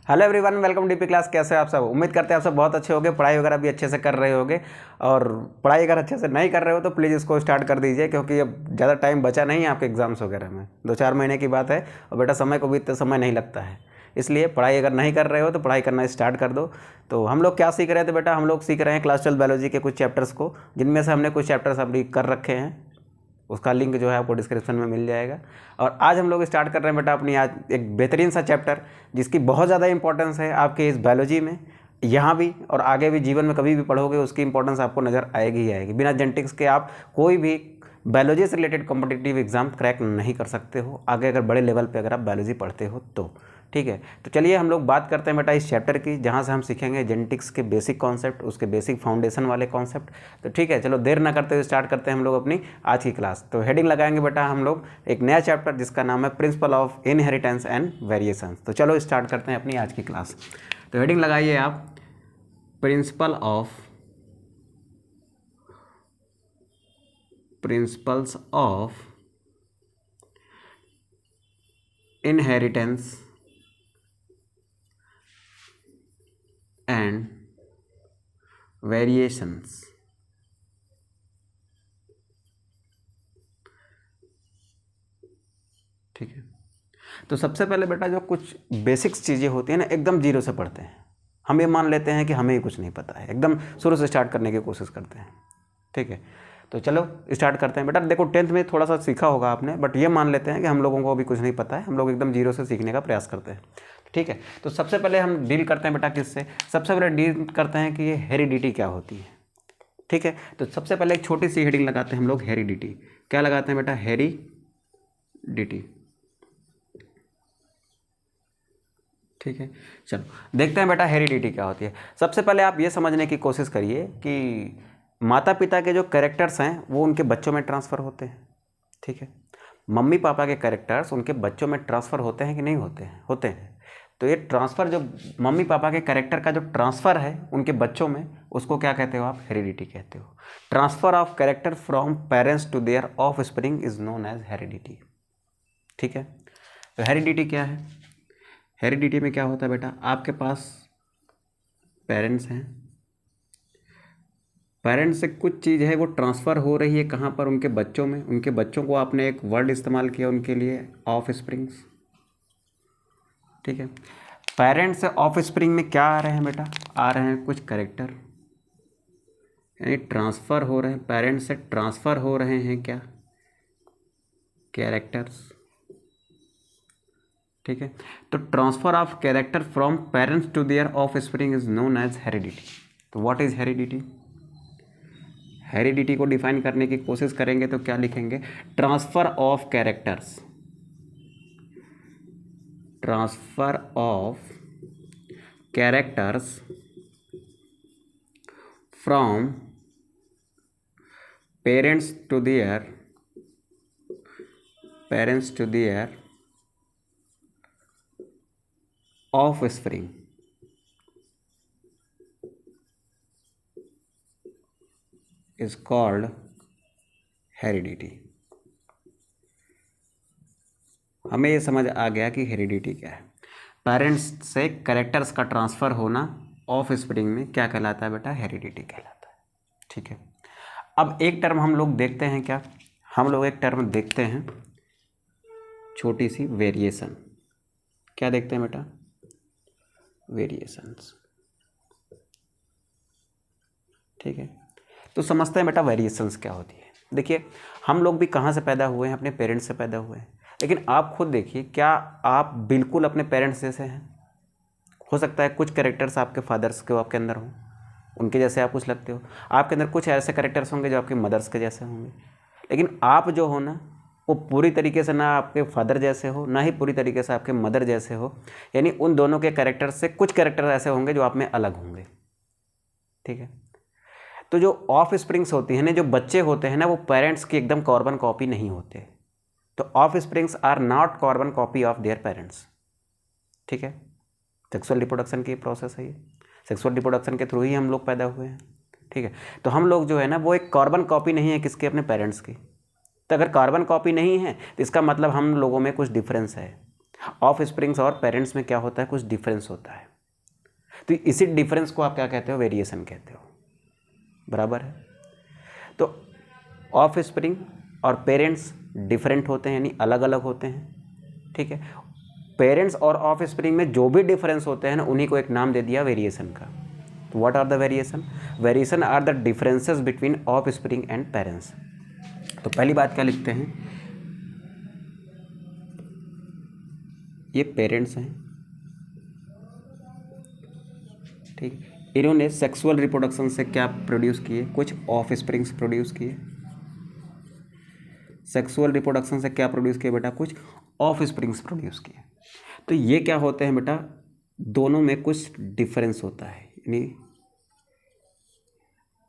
Hello everyone, welcome DP class. कैसे हो आप सब? उम्मीद करते हैं आप सब बहुत अच्छे होंगे, पढ़ाई वगैरह भी अच्छे से कर रहे होंगे। और पढ़ाई अगर अच्छे से नहीं कर रहे हो तो प्लीज़ इसको स्टार्ट कर दीजिए, क्योंकि अब ज़्यादा टाइम बचा नहीं है आपके एग्जाम्स वगैरह में। 2-4 महीने की बात है और बेटा समय को भी इतना समय नहीं लगता है। इसलिए पढ़ाई अगर नहीं कर रहे हो तो पढ़ाई करना स्टार्ट कर दो। तो हम लोग क्या सीख रहे थे बेटा? हम लोग सीख रहे हैं क्लास 12 बायोलॉजी के कुछ चैप्टर्स को, जिनमें से हमने कुछ चैप्टर्स अभी कर रखे हैं। उसका लिंक जो है आपको डिस्क्रिप्शन में मिल जाएगा। और आज हम लोग स्टार्ट कर रहे हैं बेटा अपनी आज एक बेहतरीन सा चैप्टर, जिसकी बहुत ज़्यादा इंपॉर्टेंस है आपके इस बायोलॉजी में, यहाँ भी और आगे भी जीवन में कभी भी पढ़ोगे उसकी इंपॉर्टेंस आपको नज़र आएगी ही आएगी। बिना जेनेटिक्स के आप कोई भी बायोलॉजी से रिलेटेड कॉम्पिटिटिव एग्जाम क्रैक नहीं कर सकते हो आगे, अगर बड़े लेवल पर अगर आप बायोलॉजी पढ़ते हो तो। ठीक है, तो चलिए हम लोग बात करते हैं बेटा इस चैप्टर की, जहाँ से हम सीखेंगे जेनेटिक्स के बेसिक कॉन्सेप्ट, उसके बेसिक फाउंडेशन वाले कॉन्सेप्ट। तो ठीक है, चलो देर ना करते हुए स्टार्ट करते हैं हम लोग अपनी आज की क्लास। तो हेडिंग लगाएंगे बेटा हम लोग एक नया चैप्टर जिसका नाम है principle of inheritance and variations. तो चलो स्टार्ट करते हैं अपनी आज की क्लास। तो हेडिंग लगाइए आप, principles of inheritance and variations. ठीक है, तो सबसे पहले बेटा जो कुछ बेसिक्स चीज़ें होती हैं ना, एकदम जीरो से पढ़ते हैं। हम ये मान लेते हैं कि हमें ही कुछ नहीं पता है, एकदम शुरू से स्टार्ट करने की कोशिश करते हैं। ठीक है, तो चलो स्टार्ट करते हैं बेटा। देखो 10th में थोड़ा सा सीखा होगा आपने, बट ये मान लेते हैं कि हम लोगों को अभी कुछ नहीं पता है, हम लोग एकदम जीरो से सीखने का प्रयास करते हैं। ठीक है, तो सबसे पहले हम डील करते हैं बेटा किससे? सबसे पहले डील करते हैं कि ये हेरिडिटी क्या होती है। ठीक है, तो सबसे पहले एक छोटी सी हेडिंग लगाते हैं हम लोग, हेरिडिटी। क्या लगाते हैं बेटा? हेरिडिटी। ठीक है, चलो देखते हैं बेटा हेरिडिटी क्या होती है। सबसे पहले आप ये समझने की कोशिश करिए कि माता पिता के जो कैरेक्टर्स हैं वो उनके बच्चों में ट्रांसफ़र होते हैं। ठीक है, मम्मी पापा के कैरेक्टर्स उनके बच्चों में ट्रांसफ़र होते हैं कि नहीं होते हैं? होते हैं। तो ये ट्रांसफ़र जो मम्मी पापा के कैरेक्टर का जो ट्रांसफ़र है उनके बच्चों में, उसको क्या कहते हो आप? हेरिडिटी कहते हो। Transfer of character from parents to their offspring is known as heredity. ठीक है, तो हेरिडिटी क्या है? हेरिडिटी में क्या होता है बेटा? आपके पास पेरेंट्स हैं, पेरेंट्स से कुछ चीज़ है वो ट्रांसफ़र हो रही है कहाँ पर? उनके बच्चों में। उनके बच्चों को आपने एक वर्ड इस्तेमाल किया उनके लिए, ऑफ स्प्रिंग्स। ठीक है, पेरेंट्स से ऑफ स्प्रिंग में क्या आ रहे हैं बेटा? आ रहे हैं कुछ कैरेक्टर, यानी ट्रांसफ़र हो रहे हैं। पेरेंट्स से ट्रांसफ़र हो रहे हैं क्या? कैरेक्टर्स। ठीक है, तो transfer of character from parents to their offspring is known as heredity. तो व्हाट इज हेरिडिटी? हेरिडिटी को डिफाइन करने की कोशिश करेंगे तो क्या लिखेंगे? Transfer of characters, transfer of characters from parents to their offspring is called heredity। हमें ये समझ आ गया कि हेरिडिटी क्या है। पेरेंट्स से कैरेक्टर्स का ट्रांसफ़र होना ऑफ स्प्रिंग में क्या कहलाता है बेटा? हेरिडिटी कहलाता है। ठीक है, अब एक टर्म हम लोग देखते हैं। क्या हम लोग एक टर्म देखते हैं, छोटी सी, वेरिएशन। क्या देखते हैं बेटा? वेरिएशंस। ठीक है, तो समझते हैं बेटा वेरिएशंस क्या होती है। देखिए, हम लोग भी कहाँ से पैदा हुए हैं? अपने पेरेंट्स से पैदा हुए हैं। लेकिन आप खुद देखिए, क्या आप बिल्कुल अपने पेरेंट्स जैसे हैं? हो सकता है कुछ कैरेक्टर्स आपके फादर्स के आपके अंदर हों, उनके जैसे आप कुछ लगते हो। आपके अंदर कुछ ऐसे कैरेक्टर्स होंगे जो आपके मदर्स के जैसे होंगे। लेकिन आप जो हो ना, वो पूरी तरीके से ना आपके फादर जैसे हो, ना ही पूरी तरीके से आपके मदर जैसे हो। यानी उन दोनों के कैरेक्टर से कुछ कैरेक्टर ऐसे होंगे जो आप में अलग होंगे। ठीक है, तो जो ऑफ स्प्रिंग्स होती हैं ना, जो बच्चे होते हैं ना, वो पेरेंट्स की एकदम कार्बन कॉपी नहीं होते। तो offsprings are not carbon copy of their parents. ठीक है, सेक्सुअल रिप्रोडक्शन की प्रोसेस है ये। सेक्सुअल रिप्रोडक्शन के थ्रू ही हम लोग पैदा हुए हैं। ठीक है, तो हम लोग जो है ना, वो एक कार्बन कॉपी नहीं है किसके? अपने पेरेंट्स की। तो अगर कार्बन कॉपी नहीं है तो इसका मतलब हम लोगों में कुछ डिफरेंस है। ऑफ स्प्रिंग्स और पेरेंट्स में क्या होता है, कुछ डिफरेंस होता है, तो इसी डिफरेंस को आप क्या कहते हो, वेरिएशन कहते हो, बराबर है। तो ऑफ स्प्रिंग और पेरेंट्स डिफरेंट होते हैं, यानी अलग अलग होते हैं, ठीक है। पेरेंट्स और ऑफ स्प्रिंग में जो भी डिफरेंस होते हैं ना, उन्हीं को एक नाम दे दिया वेरिएशन का। तो what are the variation? Variation are the differences between offspring and parents. तो पहली बात क्या लिखते हैं, ये पेरेंट्स हैं, ठीक। इन्होंने सेक्सुअल रिप्रोडक्शन से क्या प्रोड्यूस किए, कुछ ऑफ स्प्रिंग्स प्रोड्यूस किए। सेक्सुअल रिप्रोडक्शन से क्या प्रोड्यूस किए बेटा, कुछ ऑफ स्प्रिंग्स प्रोड्यूस किए। तो ये क्या होते हैं बेटा, दोनों में कुछ डिफरेंस होता है, यानी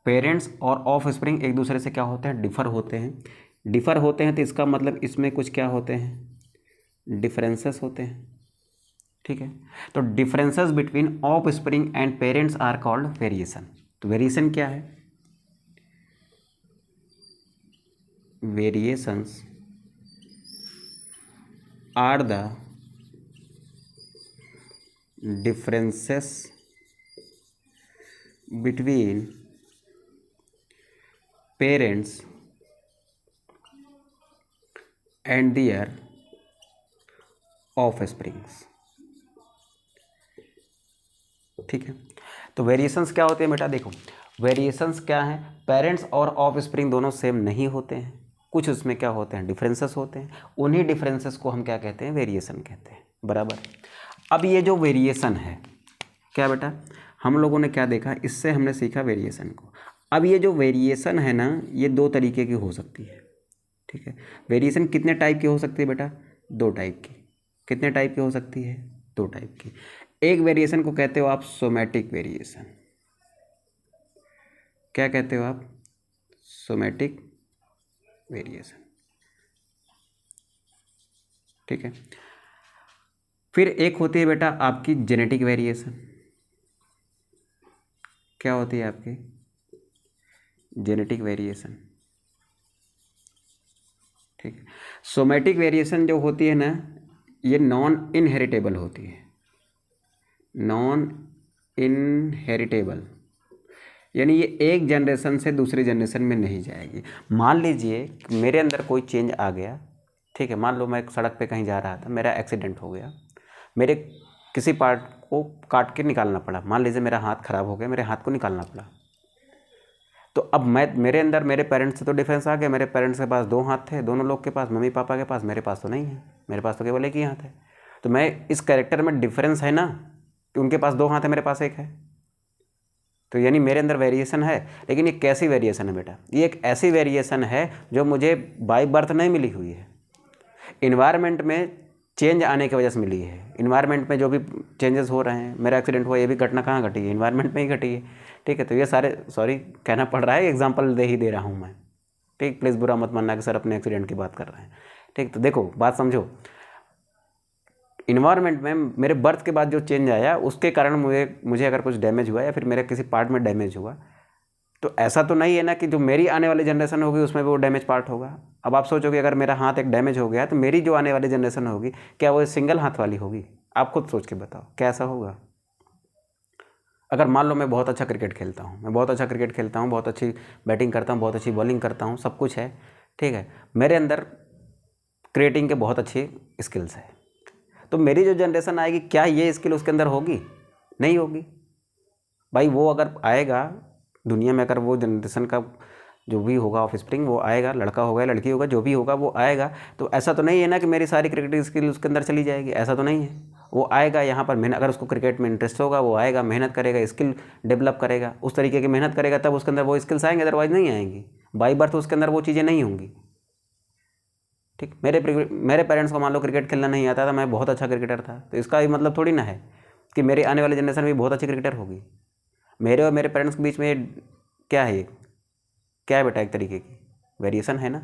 पेरेंट्स और ऑफ स्प्रिंग एक दूसरे से क्या होते हैं, डिफर होते हैं। डिफर होते हैं तो इसका मतलब इसमें कुछ क्या होते हैं, डिफरेंसेस होते हैं, ठीक है। तो differences between offspring and parents are called variation. तो वेरिएशन क्या है, variations are the differences between parents and their offsprings, ठीक है। तो वेरिएशंस क्या होते हैं बेटा, देखो वेरिएशंस क्या हैं, पेरेंट्स और ऑफ स्प्रिंग दोनों सेम नहीं होते हैं, कुछ उसमें क्या होते हैं, डिफरेंसेस होते हैं। उन्हीं डिफरेंसेस को हम क्या कहते हैं, वेरिएशन कहते हैं, बराबर। अब ये जो वेरिएशन है क्या बेटा, हम लोगों ने क्या देखा, इससे हमने सीखा वेरिएशन को। अब ये जो वेरिएशन है ना, ये दो तरीके की हो सकती है, ठीक है। वेरिएशन कितने टाइप की हो सकती है बेटा, दो टाइप की। कितने टाइप की हो सकती है, दो टाइप की। एक वेरिएशन को कहते हो आप सोमैटिक वेरिएशन, क्या कहते हो आप, सोमैटिक वेरिएशन, ठीक है। फिर एक होती है बेटा आपकी जेनेटिक वेरिएशन, क्या होती है आपकी, जेनेटिक वेरिएशन, ठीक है। सोमैटिक वेरिएशन जो होती है ना, ये नॉन इनहेरिटेबल होती है, नॉन इनहेरिटेबल, यानी ये एक जनरेशन से दूसरी जनरेशन में नहीं जाएगी। मान लीजिए मेरे अंदर कोई चेंज आ गया, ठीक है। मान लो मैं सड़क पे कहीं जा रहा था, मेरा एक्सीडेंट हो गया, मेरे किसी पार्ट को काट के निकालना पड़ा। मान लीजिए मेरा हाथ खराब हो गया, मेरे हाथ को निकालना पड़ा। तो अब मेरे अंदर मेरे पेरेंट्स से तो डिफरेंस आ गया। मेरे पेरेंट्स के पास दो हाथ थे, दोनों लोग के पास, मम्मी पापा के पास, मेरे पास तो नहीं है, मेरे पास तो केवल एक ही हाथ है। तो मैं इस कैरेक्टर में डिफरेंस है ना, कि उनके पास दो हाथ है, मेरे पास एक है। तो यानी मेरे अंदर वेरिएशन है, लेकिन ये कैसी वेरिएशन है बेटा, ये एक ऐसी वेरिएशन है जो मुझे बाय बर्थ नहीं मिली हुई है, इन्वायरमेंट में चेंज आने की वजह से मिली है। इन्वायरमेंट में जो भी चेंजेस हो रहे हैं, मेरा एक्सीडेंट हुआ, ये भी घटना कहाँ घटी है, इन्वायरमेंट में ही घटी है, ठीक है। तो ये सारे, सॉरी कहना पड़ रहा है, एग्जांपल दे रहा हूँ मैं, ठीक। प्लीज़ बुरा मत मानना कि सर अपने एक्सीडेंट की बात कर रहे हैं, ठीक। तो देखो बात समझो, इन्वायरमेंट में मेरे बर्थ के बाद जो चेंज आया, उसके कारण मुझे अगर कुछ डैमेज हुआ या फिर मेरे किसी पार्ट में डैमेज हुआ, तो ऐसा तो नहीं है ना कि जो मेरी आने वाली जनरेशन होगी उसमें भी वो डैमेज पार्ट होगा। अब आप सोचोगे अगर मेरा हाथ एक डैमेज हो गया, तो मेरी जो आने वाली जनरेशन होगी, क्या वो सिंगल हाथ वाली होगी? आप खुद सोच के बताओ क्या ऐसा होगा? अगर मान लो मैं बहुत अच्छा क्रिकेट खेलता हूँ, बहुत अच्छी बैटिंग करता हूँ, बहुत अच्छी बॉलिंग करता हूँ, सब कुछ है, ठीक है, मेरे अंदर क्रिएटिंग के बहुत अच्छी स्किल्स है, तो मेरी जो जनरेशन आएगी, क्या ये स्किल उसके अंदर होगी? नहीं होगी भाई। वो अगर आएगा दुनिया में, अगर वो जनरेशन का जो भी होगा ऑफ स्प्रिंग, वो आएगा, लड़का होगा लड़की होगा, जो भी होगा वो आएगा, तो ऐसा तो नहीं है ना कि मेरी सारी क्रिकेट स्किल उसके अंदर चली जाएगी, ऐसा तो नहीं है। वो आएगा यहाँ पर मेहनत, अगर उसको क्रिकेट में इंटरेस्ट होगा, वो आएगा, मेहनत करेगा, स्किल डेवलप करेगा, उस तरीके की मेहनत करेगा, तब उसके अंदर वो स्किल्स आएंगे, अदरवाइज नहीं आएंगी। बाई बर्थ उसके अंदर वो चीज़ें नहीं होंगी, ठीक। मेरे पेरेंट्स को मान लो क्रिकेट खेलना नहीं आता था, मैं बहुत अच्छा क्रिकेटर था, तो इसका मतलब थोड़ी ना है कि मेरी आने वाली जनरेशन भी बहुत अच्छी क्रिकेटर होगी। मेरे और मेरे पेरेंट्स के बीच में क्या है, क्या है बेटा? एक तरीके की वेरिएशन है ना।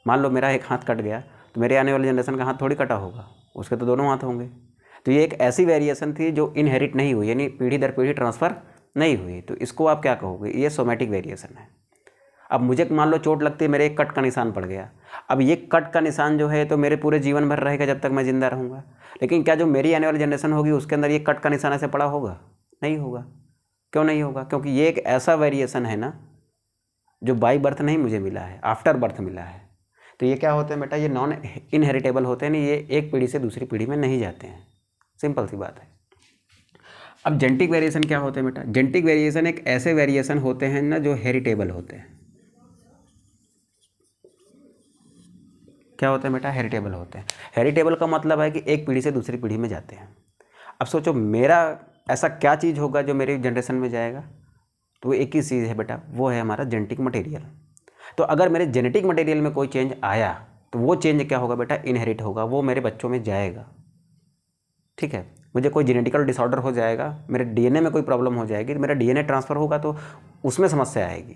मान लो मेरा एक हाथ कट गया, तो मेरे आने वाली जनरेशन का हाथ थोड़ी कटा होगा, उसके तो दोनों हाथ होंगे। तो ये एक ऐसी वेरिएशन थी जो इनहेरिट नहीं हुई, यानी पीढ़ी दर पीढ़ी ट्रांसफ़र नहीं हुई, तो इसको आप क्या कहोगे? ये सोमैटिक वेरिएशन है। अब मुझे मान लो चोट लगती है, मेरे एक कट का निशान पड़ गया, अब ये कट का निशान जो है तो मेरे पूरे जीवन भर रहेगा जब तक मैं ज़िंदा रहूँगा। लेकिन क्या जो मेरी आने वाली जनरेशन होगी उसके अंदर ये कट का निशान ऐसे पड़ा होगा? नहीं होगा। क्यों नहीं होगा? क्योंकि ये एक ऐसा वेरिएशन है ना जो बाई बर्थ नहीं मुझे मिला है, आफ्टर बर्थ मिला है। तो ये क्या होते हैं बेटा, ये नॉन इनहेरिटेबल होते हैं, नहीं ये एक पीढ़ी से दूसरी पीढ़ी में नहीं जाते हैं, सिंपल सी बात है। अब जेनेटिक वेरिएशन क्या होते हैं बेटा? जेनेटिक वेरिएशन एक ऐसे वेरिएशन होते हैं ना जो हेरिटेबल होते हैं। क्या होते हैं बेटा? हेरिटेबल होते हैं। हेरिटेबल का मतलब है कि एक पीढ़ी से दूसरी पीढ़ी में जाते हैं। अब सोचो मेरा ऐसा क्या चीज़ होगा जो मेरी जनरेशन में जाएगा? तो वो एक ही चीज़ है बेटा, वो है हमारा जेनेटिक मटेरियल। तो अगर मेरे जेनेटिक मटेरियल में कोई चेंज आया तो वो चेंज क्या होगा बेटा? इनहेरिट होगा, वो मेरे बच्चों में जाएगा। ठीक है, मुझे कोई जेनेटिकल डिसऑर्डर हो जाएगा, मेरे डीएनए में कोई प्रॉब्लम हो जाएगी, तो मेरा डीएनए ट्रांसफ़र होगा तो उसमें समस्या आएगी।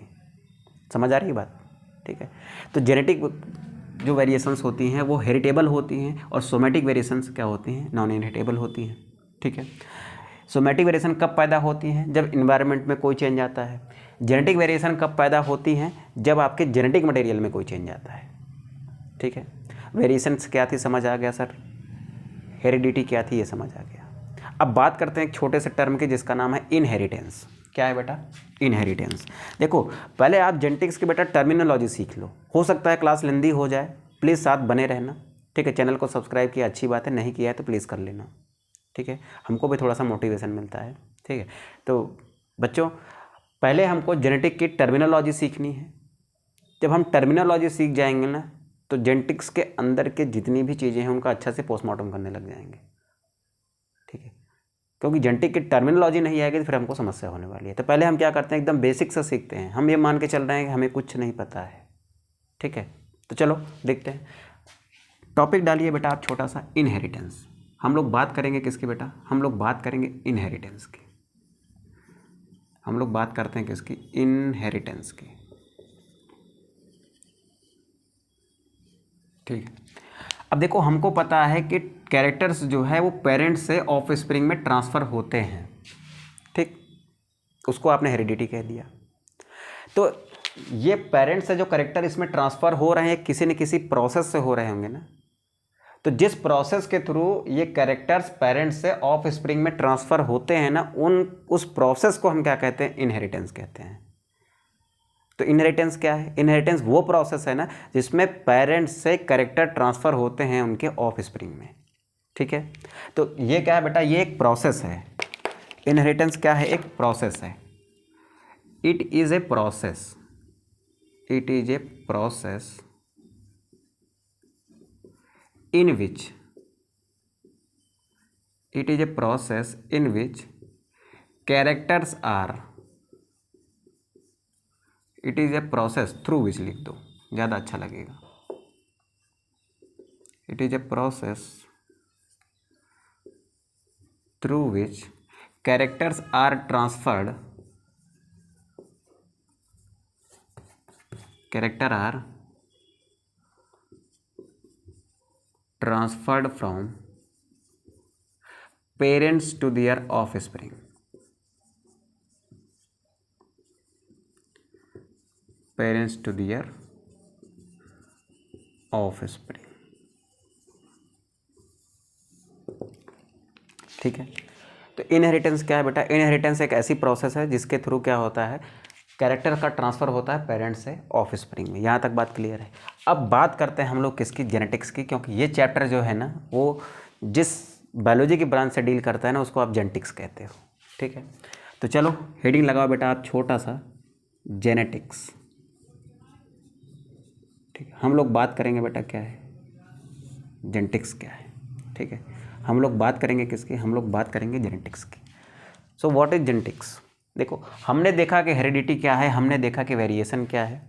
समझ आ रही है बात? ठीक है, तो जेनेटिक जो वेरिएशंस होती हैं वो हेरिटेबल होती हैं और सोमेटिक वेरिएशंस क्या होती हैं? नॉन इनहेरिटेबल होती हैं। ठीक है, सोमेटिक वेरिएशन कब पैदा होती हैं? जब इन्वायरमेंट में कोई चेंज आता है। जेनेटिक वेरिएशन कब पैदा होती हैं? जब आपके जेनेटिक मटेरियल में कोई चेंज आता है। ठीक है, वेरिएशंस क्या थी समझ आ गया सर, हेरिडिटी क्या थी ये समझ आ गया। अब बात करते हैं एक छोटे से टर्म की जिसका नाम है इनहेरिटेंस। क्या है बेटा? इनहेरिटेंस। देखो पहले आप जेनेटिक्स की बेटा टर्मिनोलॉजी सीख लो, हो सकता है क्लास लेंदी हो जाए, प्लीज़ साथ बने रहना। ठीक है, चैनल को सब्सक्राइब किया अच्छी बात है, नहीं किया है तो प्लीज़ कर लेना। ठीक है, हमको भी थोड़ा सा मोटिवेशन मिलता है। ठीक है, तो बच्चों पहले हमको जेनेटिक की टर्मिनोलॉजी सीखनी है। जब हम टर्मिनोलॉजी सीख जाएंगे ना तो जेनेटिक्स के अंदर के जितनी भी चीज़ें हैं उनका अच्छा से पोस्टमार्टम करने लग जाएंगे। ठीक है, क्योंकि जेनेटिक की टर्मिनोलॉजी नहीं आएगी तो फिर हमको समस्या होने वाली है। तो पहले हम क्या करते हैं, एकदम बेसिक से सीखते हैं, हम ये मान के चल रहे हैं कि हमें कुछ नहीं पता है। ठीक है, तो चलो देखते हैं, टॉपिक डालिए बेटा आप छोटा सा, इनहेरिटेंस। हम लोग बात करेंगे किसकी बेटा? हम लोग बात करेंगे इनहेरिटेंस की। हम लोग बात करते हैं किसकी? इनहेरिटेंस की। ठीक है, अब देखो हमको पता है कि कैरेक्टर्स जो है वो पेरेंट्स से ऑफ स्प्रिंग में ट्रांसफ़र होते हैं। ठीक, उसको आपने हेरिडिटी कह दिया। तो ये पेरेंट्स से जो कैरेक्टर इसमें ट्रांसफ़र हो रहे हैं किसी न किसी प्रोसेस से हो रहे होंगे ना। तो जिस प्रोसेस के थ्रू ये कैरेक्टर्स पेरेंट्स से ऑफ स्प्रिंग में ट्रांसफ़र होते हैं ना, उस प्रोसेस को हम क्या कहते हैं? इनहेरिटेंस कहते हैं। तो इनहेरिटेंस क्या है? इनहेरिटेंस वो प्रोसेस है ना जिसमें पेरेंट्स से कैरेक्टर ट्रांसफ़र होते हैं उनके ऑफ स्प्रिंग में। ठीक है, तो ये क्या है बेटा? ये एक प्रोसेस है। इनहेरिटेंस क्या है? एक प्रोसेस है। It is a process, it is a process in which it is a process in which characters are, it is a process through which लिख दो ज़्यादा अच्छा लगेगा। it is a process through which characters are transferred, character are transferred from parents to their offspring, parents to their offspring। ठीक है, तो inheritance क्या है बेटा? इनहेरिटेंस एक ऐसी प्रोसेस है जिसके थ्रू क्या होता है? कैरेक्टर का ट्रांसफ़र होता है पेरेंट्स से ऑफ स्प्रिंग में। यहाँ तक बात क्लियर है। अब बात करते हैं हम लोग किसकी? जेनेटिक्स की, क्योंकि ये चैप्टर जो है ना वो जिस बायोलॉजी की ब्रांच से डील करता है ना उसको आप जेनेटिक्स कहते हो। ठीक है, तो चलो हेडिंग लगाओ बेटा आप छोटा सा, जेनेटिक्स। ठीक है, हम लोग बात करेंगे बेटा क्या है? जेनेटिक्स क्या है। ठीक है, हम लोग बात करेंगे किसकी? हम लोग बात करेंगे जेनेटिक्स की। So what is genetics? देखो हमने देखा कि हेरिडिटी क्या है, हमने देखा कि वेरिएशन क्या है।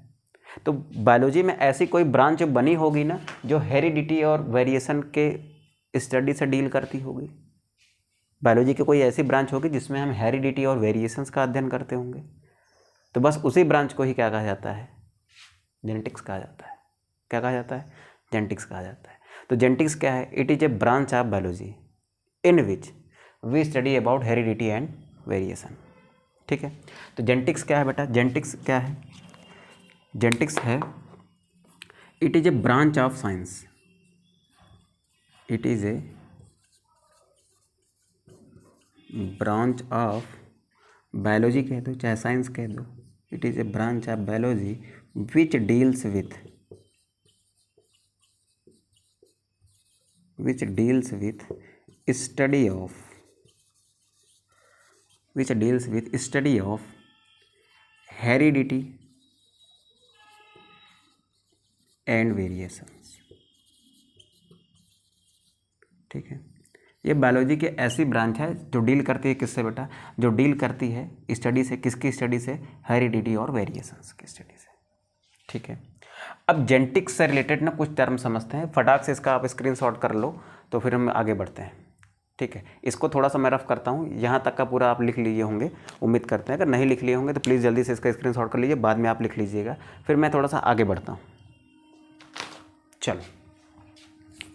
तो बायोलॉजी में ऐसी कोई ब्रांच बनी होगी ना जो हेरिडिटी और वेरिएशन के स्टडी से डील करती होगी। बायोलॉजी की कोई ऐसी ब्रांच होगी जिसमें हम हेरिडिटी और वेरिएशंस का अध्ययन करते होंगे। तो बस उसी ब्रांच को ही क्या कहा जाता है? जेनेटिक्स कहा जाता है। क्या कहा जाता है? जेनेटिक्स कहा जाता है। तो जेनेटिक्स क्या है? It is a branch of biology in which we study about heredity and variation. ठीक है, तो जेनेटिक्स क्या है बेटा? जेनेटिक्स क्या है? जेनेटिक्स है, it is a branch of science, it is a branch of biology कह दो चाहे साइंस कह दो, it is a branch of biology which deals with study of heredity and variations. ठीक है, ये बायोलॉजी की ऐसी ब्रांच है जो डील करती है किससे बेटा, जो डील करती है स्टडी से, किसकी स्टडी से, हेरिडिटी और वेरिएशंस की स्टडी से। ठीक है, अब जेनेटिक्स से रिलेटेड ना कुछ टर्म समझते हैं, फटाक से इसका आप स्क्रीनशॉट कर लो तो फिर हम आगे बढ़ते हैं। ठीक है, इसको थोड़ा सा मैं रफ करता हूँ, यहाँ तक का पूरा आप लिख लिए होंगे उम्मीद करते हैं, अगर नहीं लिख लिए होंगे तो प्लीज़ जल्दी से इसका स्क्रीनशॉट कर लीजिए, बाद में आप लिख लीजिएगा, फिर मैं थोड़ा सा आगे बढ़ता हूँ। चलो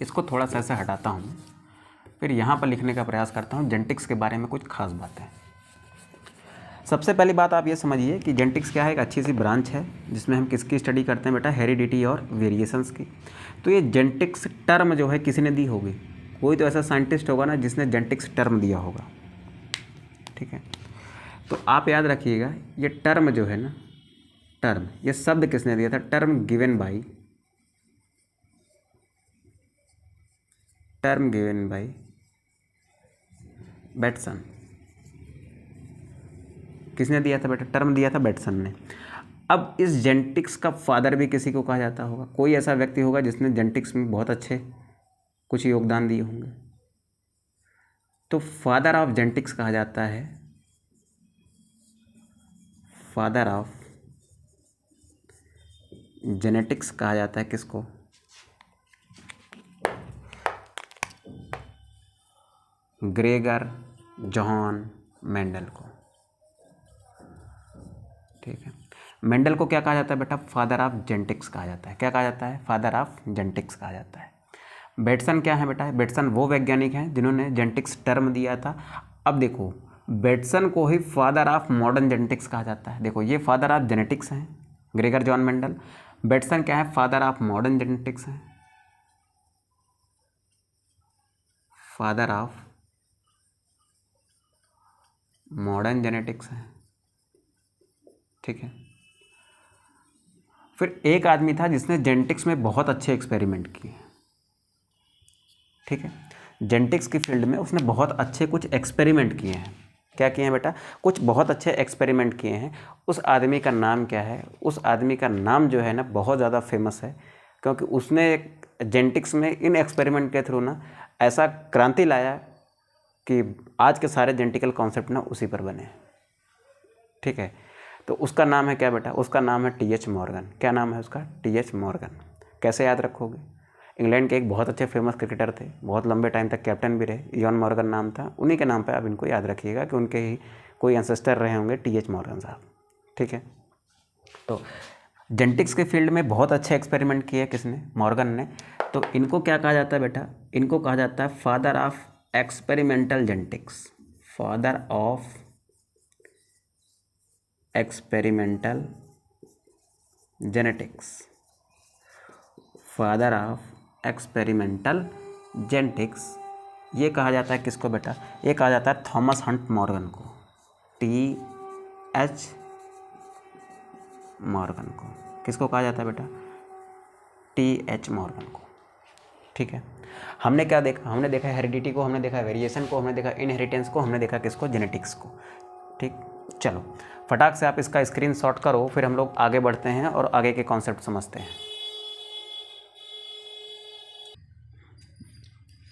इसको थोड़ा सा ऐसे हटाता हूँ, फिर यहाँ पर लिखने का प्रयास करता हूँ जेनेटिक्स के बारे में कुछ खास बातें। सबसे पहली बात आप ये समझिए कि जेनेटिक्स क्या है, एक अच्छी सी ब्रांच है जिसमें हम किसकी स्टडी करते हैं बेटा, हेरिडिटी और वेरिएशंस की। तो ये जेनेटिक्स टर्म जो है किसी ने दी होगी, कोई तो ऐसा साइंटिस्ट होगा ना जिसने जेनेटिक्स टर्म दिया होगा। ठीक है, तो आप याद रखिएगा ये टर्म जो है ना, टर्म, ये शब्द किसने दिया था, टर्म गिवन बाई बैटसन। किसने दिया था बेटा, टर्म दिया था बैटसन ने। अब इस जेनेटिक्स का फादर भी किसी को कहा जाता होगा, कोई ऐसा व्यक्ति होगा जिसने जेनेटिक्स में बहुत अच्छे कुछ योगदान दिए होंगे, तो फादर ऑफ जेनेटिक्स कहा जाता है, फादर ऑफ जेनेटिक्स कहा जाता है किसको, ग्रेगर जॉन मेंडल को। ठीक है, मेंडल को क्या कहा जाता है बेटा, फादर ऑफ जेनेटिक्स कहा जाता है। क्या कहा जाता है, फादर ऑफ जेनेटिक्स कहा जाता है। बैटसन क्या है बेटा, बैटसन वो वैज्ञानिक हैं जिन्होंने जेनेटिक्स टर्म दिया था। अब देखो बैटसन को ही फादर ऑफ मॉडर्न जेनेटिक्स कहा जाता है। देखो ये फादर ऑफ जेनेटिक्स हैं ग्रेगर जॉन मेंडल, बैटसन क्या है, फादर ऑफ मॉडर्न जेनेटिक्स हैं, फादर ऑफ मॉडर्न जेनेटिक्स हैं। ठीक है, फिर एक आदमी था जिसने जेनेटिक्स में बहुत अच्छे एक्सपेरिमेंट किए। ठीक है, जेनेटिक्स की फील्ड में उसने बहुत अच्छे कुछ एक्सपेरिमेंट किए हैं। क्या किए हैं बेटा, कुछ बहुत अच्छे एक्सपेरिमेंट किए हैं। उस आदमी का नाम क्या है, उस आदमी का नाम जो है ना बहुत ज़्यादा फेमस है, क्योंकि उसने जेनेटिक्स में इन एक्सपेरिमेंट के थ्रू ना ऐसा क्रांति लाया कि आज के सारे जेनेटिकल कॉन्सेप्ट ना उसी पर बने। ठीक है, तो उसका नाम है क्या बेटा, उसका नाम है टी एच मॉर्गन। क्या नाम है उसका, टी एच मॉर्गन। कैसे याद रखोगे, इंग्लैंड के एक बहुत अच्छे फेमस क्रिकेटर थे, बहुत लंबे टाइम तक कैप्टन भी रहे, इयॉन मॉर्गन नाम था, उन्हीं के नाम पे आप इनको याद रखिएगा कि उनके ही कोई एंसेस्टर रहे होंगे टी एच मॉर्गन साहब। ठीक है, तो जेनेटिक्स के फील्ड में बहुत अच्छे एक्सपेरिमेंट किए किसने, मॉर्गन ने। तो इनको क्या कहा जाता है बेटा, इनको कहा जाता है father of experimental genetics, father of experimental genetics, father of experimental genetics. ये कहा जाता है किसको बेटा, ये कहा जाता है थॉमस हंट मॉर्गन को, टी एच मॉर्गन को। किसको कहा जाता है बेटा, टी एच मॉर्गन को। ठीक है, हमने क्या देखा, हमने देखा हेरिडिटी को, हमने देखा वेरिएशन को, हमने देखा इनहेरिटेंस को, हमने देखा किसको, जेनेटिक्स को। ठीक, चलो फटाक से आप इसका स्क्रीनशॉट करो, फिर हम लोग आगे बढ़ते हैं और आगे के कॉन्सेप्ट समझते हैं।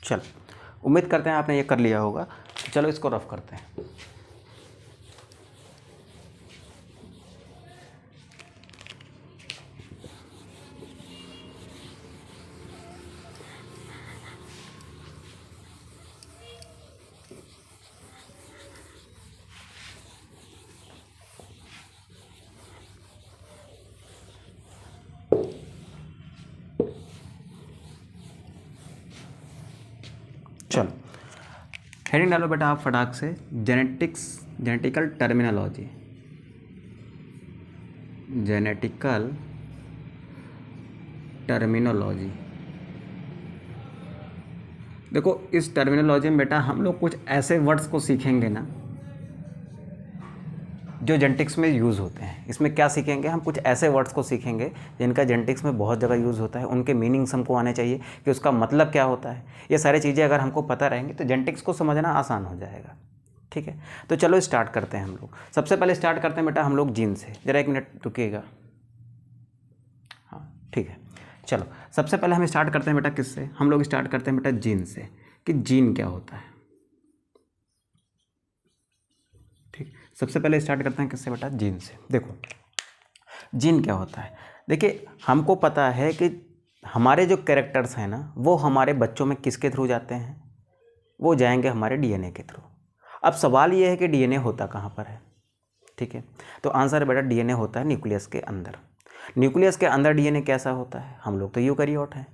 चलो उम्मीद करते हैं आपने ये कर लिया होगा, चलो इसको रफ करते हैं। चलो हेडिंग डालो बेटा आप फटाक से, genetics, genetical terminology, genetical terminology. देखो इस टर्मिनोलॉजी में बेटा हम लोग कुछ ऐसे वर्ड्स को सीखेंगे ना जो जेनेटिक्स में यूज़ होते हैं। इसमें क्या सीखेंगे, हम कुछ ऐसे वर्ड्स को सीखेंगे जिनका जेनेटिक्स में बहुत जगह यूज़ होता है, उनके मीनिंग्स हमको आने चाहिए कि उसका मतलब क्या होता है। ये सारी चीज़ें अगर हमको पता रहेंगी तो जेनेटिक्स को समझना आसान हो जाएगा। ठीक है, तो चलो स्टार्ट करते हैं हम लोग। सबसे पहले स्टार्ट करते हैं बेटा हम लोग जीन से। ज़रा 1 मिनट रुकिएगा। हाँ ठीक है, चलो सबसे पहले हम स्टार्ट करते हैं बेटा किससे, हम लोग स्टार्ट करते हैं बेटा जीन से, कि जीन क्या होता है। ठीक, सबसे पहले स्टार्ट करते हैं किससे बेटा, जीन से। देखो जीन क्या होता है, देखिए हमको पता है कि हमारे जो कैरेक्टर्स हैं ना वो हमारे बच्चों में किसके थ्रू जाते हैं, वो जाएंगे हमारे डीएनए के थ्रू। अब सवाल ये है कि डीएनए होता कहाँ पर है। ठीक है, तो आंसर है बेटा डीएनए होता है न्यूक्लियस के अंदर। न्यूक्लियस के अंदर डीएनए कैसा होता है, हम लोग तो यूकैरियोट हैं,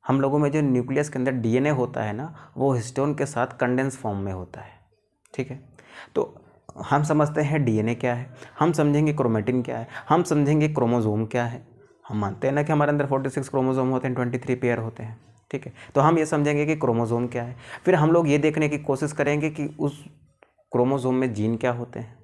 हम लोगों में जो न्यूक्लियस के अंदर डीएनए होता है ना वो हिस्टोन के साथ कंडेंस फॉर्म में होता है। ठीक है, तो हम समझते हैं डीएनए क्या है, हम समझेंगे क्रोमेटिन क्या है, हम समझेंगे क्रोमोसोम क्या है। हम मानते हैं ना कि हमारे अंदर 46 क्रोमोसोम होते हैं, 23 पेयर होते हैं। ठीक है, तो हम ये समझेंगे कि क्रोमोसोम क्या है। फिर हम लोग ये देखने की कोशिश करेंगे कि उस क्रोमोसोम में जीन क्या होते हैं,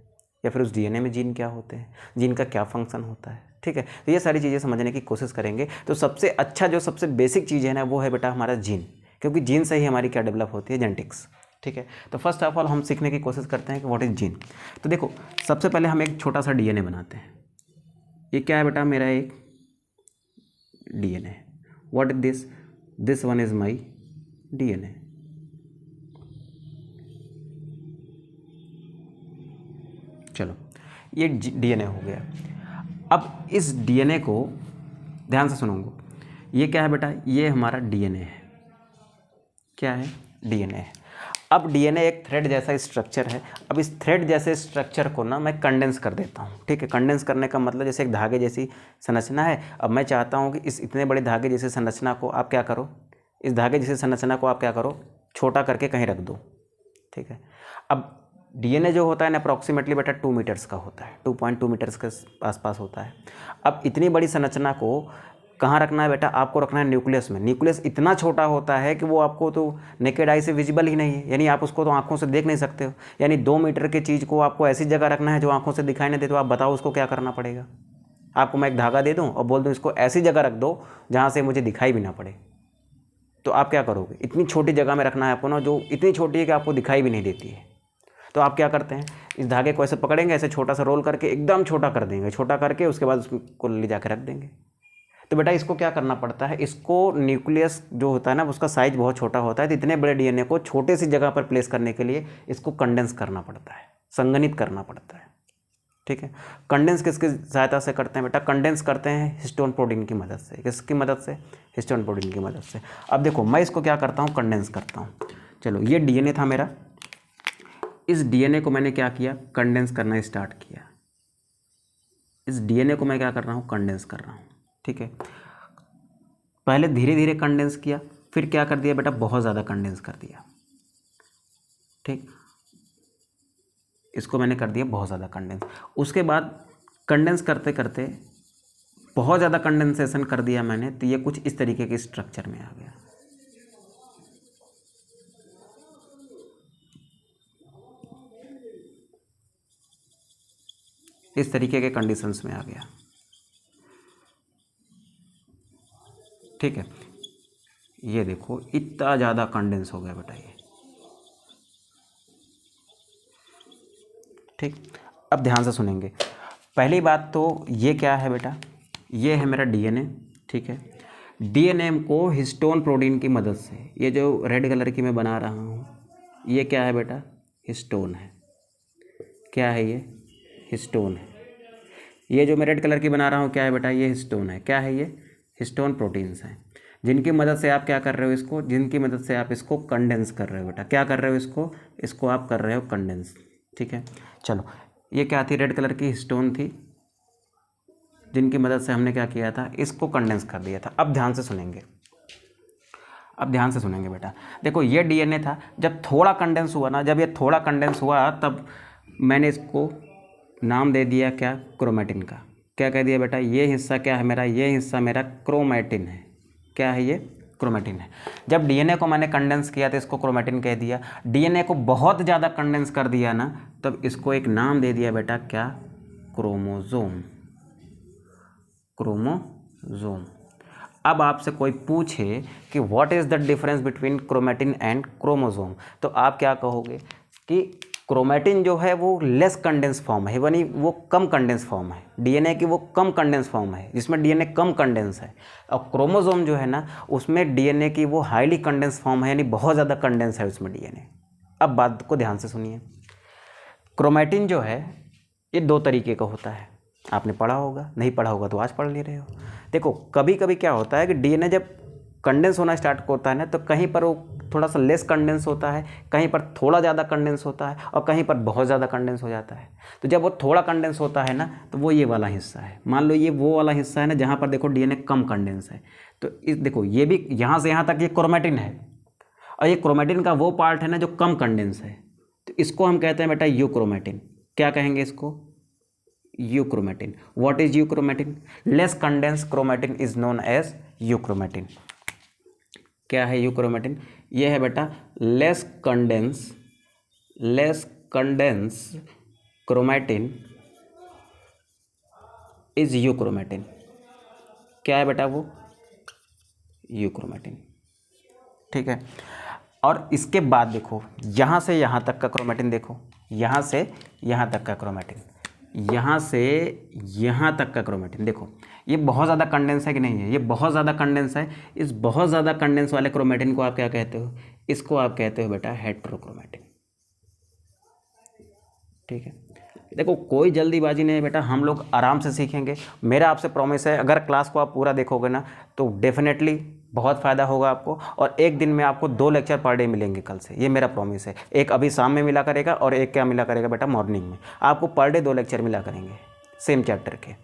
या फिर उस डीएनए में जीन क्या होते हैं, जीन का क्या फंक्शन होता है। ठीक है, तो ये सारी चीज़ें समझने की कोशिश करेंगे। तो सबसे अच्छा जो सबसे बेसिक चीज़ है ना वो है बेटा हमारा जीन, क्योंकि जीन से ही हमारी क्या डेवलप होती है, जेनेटिक्स। ठीक है, तो फर्स्ट ऑफ ऑल हम सीखने की कोशिश करते हैं कि व्हाट इज़ जीन। तो देखो सबसे पहले हम एक छोटा सा डीएनए बनाते हैं। ये क्या है बेटा, मेरा एक DNA. What is this, this one is my DNA. चलो ये डीएनए हो गया। अब इस डीएनए को ध्यान से सुनोगे, ये क्या है बेटा, ये हमारा डीएनए है। क्या है, डीएनए है। अब डीएनए एक थ्रेड जैसा स्ट्रक्चर है। अब इस थ्रेड जैसे स्ट्रक्चर को ना मैं कंडेंस कर देता हूँ। ठीक है, कंडेंस करने का मतलब जैसे एक धागे जैसी संरचना है। अब मैं चाहता हूँ कि इस इतने बड़े धागे जैसी संरचना को आप क्या करो, इस धागे जैसी संरचना को आप क्या करो, छोटा करके कहीं रख दो। ठीक है, अब डीएनए जो होता है ना अप्रॉक्सीमेटली बेटा 2 मीटर्स का होता है, 2.2 मीटर्स के आसपास होता है। अब इतनी बड़ी संरचना को कहाँ रखना है बेटा, आपको रखना है न्यूक्लियस में। न्यूक्लियस इतना छोटा होता है कि वो आपको तो नेकेड आई से विजिबल ही नहीं है, यानी आप उसको तो आंखों से देख नहीं सकते हो। यानी 2 मीटर की चीज़ को आपको ऐसी जगह रखना है जो आंखों से दिखाई नहीं दे। तो आप बताओ उसको क्या करना पड़ेगा। आपको मैं एक धागा दे दूँ और बोल दूँ इसको ऐसी जगह रख दो जहाँ से मुझे दिखाई भी ना पड़े, तो आप क्या करोगे। इतनी छोटी जगह में रखना है आपको ना, जो इतनी छोटी है कि आपको दिखाई भी नहीं देती है। तो आप क्या करते हैं, इस धागे को ऐसे पकड़ेंगे, ऐसे छोटा सा रोल करके एकदम छोटा कर देंगे, छोटा करके उसके बाद उसको ले जाकर रख देंगे। तो बेटा इसको क्या करना पड़ता है, इसको न्यूक्लियस जो होता है ना उसका साइज बहुत छोटा होता है। तो इतने बड़े डीएनए को छोटे सी जगह पर प्लेस करने के लिए इसको कंडेंस करना पड़ता है, संघनित करना पड़ता है। ठीक है, कंडेंस किसकी सहायता से करते हैं बेटा, कंडेंस करते हैं हिस्टोन प्रोटीन की मदद से। किसकी मदद से, हिस्टोन प्रोटीन की मदद से। अब देखो मैं इसको क्या करता हूँ, कंडेंस करता हूँ। चलो ये डीएनए था मेरा, इस डीएनए को मैंने क्या किया, कंडेंस करना स्टार्ट किया। इस डीएनए को मैं क्या कर रहा हूँ, कंडेंस कर रहा हूँ। ठीक है, पहले धीरे धीरे कंडेंस किया, फिर क्या कर दिया बेटा, बहुत ज़्यादा कंडेंस कर दिया। ठीक, इसको मैंने कर दिया बहुत ज़्यादा कंडेंस। उसके बाद कंडेंस करते करते बहुत ज़्यादा कंडेंसेशन कर दिया मैंने, तो ये कुछ इस तरीके के स्ट्रक्चर में आ गया। इस तरीके के कंडीशंस में आ गया। ठीक है, ये देखो इतना ज़्यादा कंडेंस हो गया बेटा ये। ठीक, अब ध्यान से सुनेंगे। पहली बात तो ये क्या है बेटा, ये है मेरा डीएनए। ठीक है, डीएनए को हिस्टोन प्रोटीन की मदद से, ये जो रेड कलर की मैं बना रहा हूँ ये क्या है बेटा, हिस्टोन है। क्या है ये, हिस्टोन है। ये जो मैं रेड कलर की बना रहा हूँ क्या है बेटा, ये हिस्टोन है। क्या है ये, हिस्टोन प्रोटीन्स हैं, जिनकी मदद से आप क्या कर रहे हो, इसको, जिनकी मदद से आप इसको कंडेंस कर रहे हो बेटा। क्या कर रहे हो, इसको आप कर रहे हो कंडेंस। ठीक है, चलो ये क्या थी, रेड कलर की हिस्टोन थी, जिनकी मदद से हमने क्या किया था, इसको कंडेंस कर दिया था। अब ध्यान से सुनेंगे, अब ध्यान से सुनेंगे बेटा। देखो ये डीएनए था, जब थोड़ा कंडेंस हुआ ना, जब ये थोड़ा कंडेंस हुआ तब मैंने इसको नाम दे दिया क्या, क्रोमेटिन का। क्या कह दिया बेटा, ये हिस्सा क्या है मेरा, ये हिस्सा मेरा क्रोमेटिन है। क्या है ये, क्रोमेटिन है। जब डीएनए को मैंने कंडेंस किया तो इसको क्रोमेटिन कह दिया। डीएनए को बहुत ज़्यादा कंडेंस कर दिया ना, तब इसको एक नाम दे दिया बेटा, क्या? क्रोमोजोम। क्रोमोजोम। अब आपसे कोई पूछे कि what is the difference between chromatin and chromosome, तो आप क्या कहोगे कि क्रोमेटिन जो है वो लेस कंडेंस फॉर्म है, यानी वो कम कंडेंस फॉर्म है, डीएनए की वो कम कंडेंस फॉर्म है जिसमें डीएनए कम कंडेंस है। और क्रोमोजोम जो है ना, उसमें डीएनए की वो हाईली कंडेंस फॉर्म है, यानी बहुत ज़्यादा कंडेंस है उसमें डीएनए। अब बात को ध्यान से सुनिए। क्रोमेटिन जो है ये दो तरीके का होता है, आपने पढ़ा होगा, नहीं पढ़ा होगा तो आज पढ़ ले रहे हो। देखो कभी कभी क्या होता है कि डीएनए जब कंडेंस होना स्टार्ट होता है ना, तो कहीं पर वो थोड़ा सा लेस कंडेंस होता है, कहीं पर थोड़ा ज़्यादा कंडेंस होता है, और कहीं पर बहुत ज़्यादा कंडेंस हो जाता है। तो जब वो थोड़ा कंडेंस होता है ना, तो वो ये वाला हिस्सा है। मान लो ये वो वाला हिस्सा है ना, जहाँ पर देखो डीएनए कम कंडेंस है। तो इस देखो ये भी यहाँ से यहाँ तक ये क्रोमेटिन है, और ये क्रोमेटिन का वो पार्ट है ना जो कम कंडेंस है, तो इसको हम कहते हैं बेटा यूक्रोमेटिन। क्या कहेंगे इसको? Euchromatin. What is euchromatin? Less condense chromatin is known as euchromatin. क्या है यूक्रोमेटिन? ये है बेटा less condense chromatin is euchromatin. क्या है बेटा वो? यूक्रोमेटिन। ठीक है। और इसके बाद देखो यहाँ से यहाँ तक का क्रोमेटिन, देखो यहाँ से यहाँ तक का क्रोमेटिन, यहाँ से यहाँ तक का क्रोमेटिन, देखो ये बहुत ज़्यादा कंडेंस है कि नहीं है? ये बहुत ज़्यादा कंडेंस है। इस बहुत ज़्यादा कंडेंस वाले क्रोमेटिन को आप क्या कहते हो? इसको आप कहते हो बेटा हेटेरोक्रोमेटिन। ठीक है। देखो कोई जल्दीबाजी नहीं है बेटा, हम लोग आराम से सीखेंगे। मेरा आपसे प्रॉमिस है, अगर क्लास को आप पूरा देखोगे ना, तो डेफिनेटली बहुत फ़ायदा होगा आपको। और एक दिन में आपको 2 लेक्चर पर डे मिलेंगे कल से, ये मेरा प्रॉमिस है। एक अभी शाम में मिला करेगा, और एक क्या मिला करेगा बेटा? मॉर्निंग में। आपको पर डे 2 लेक्चर मिला करेंगे सेम चैप्टर के।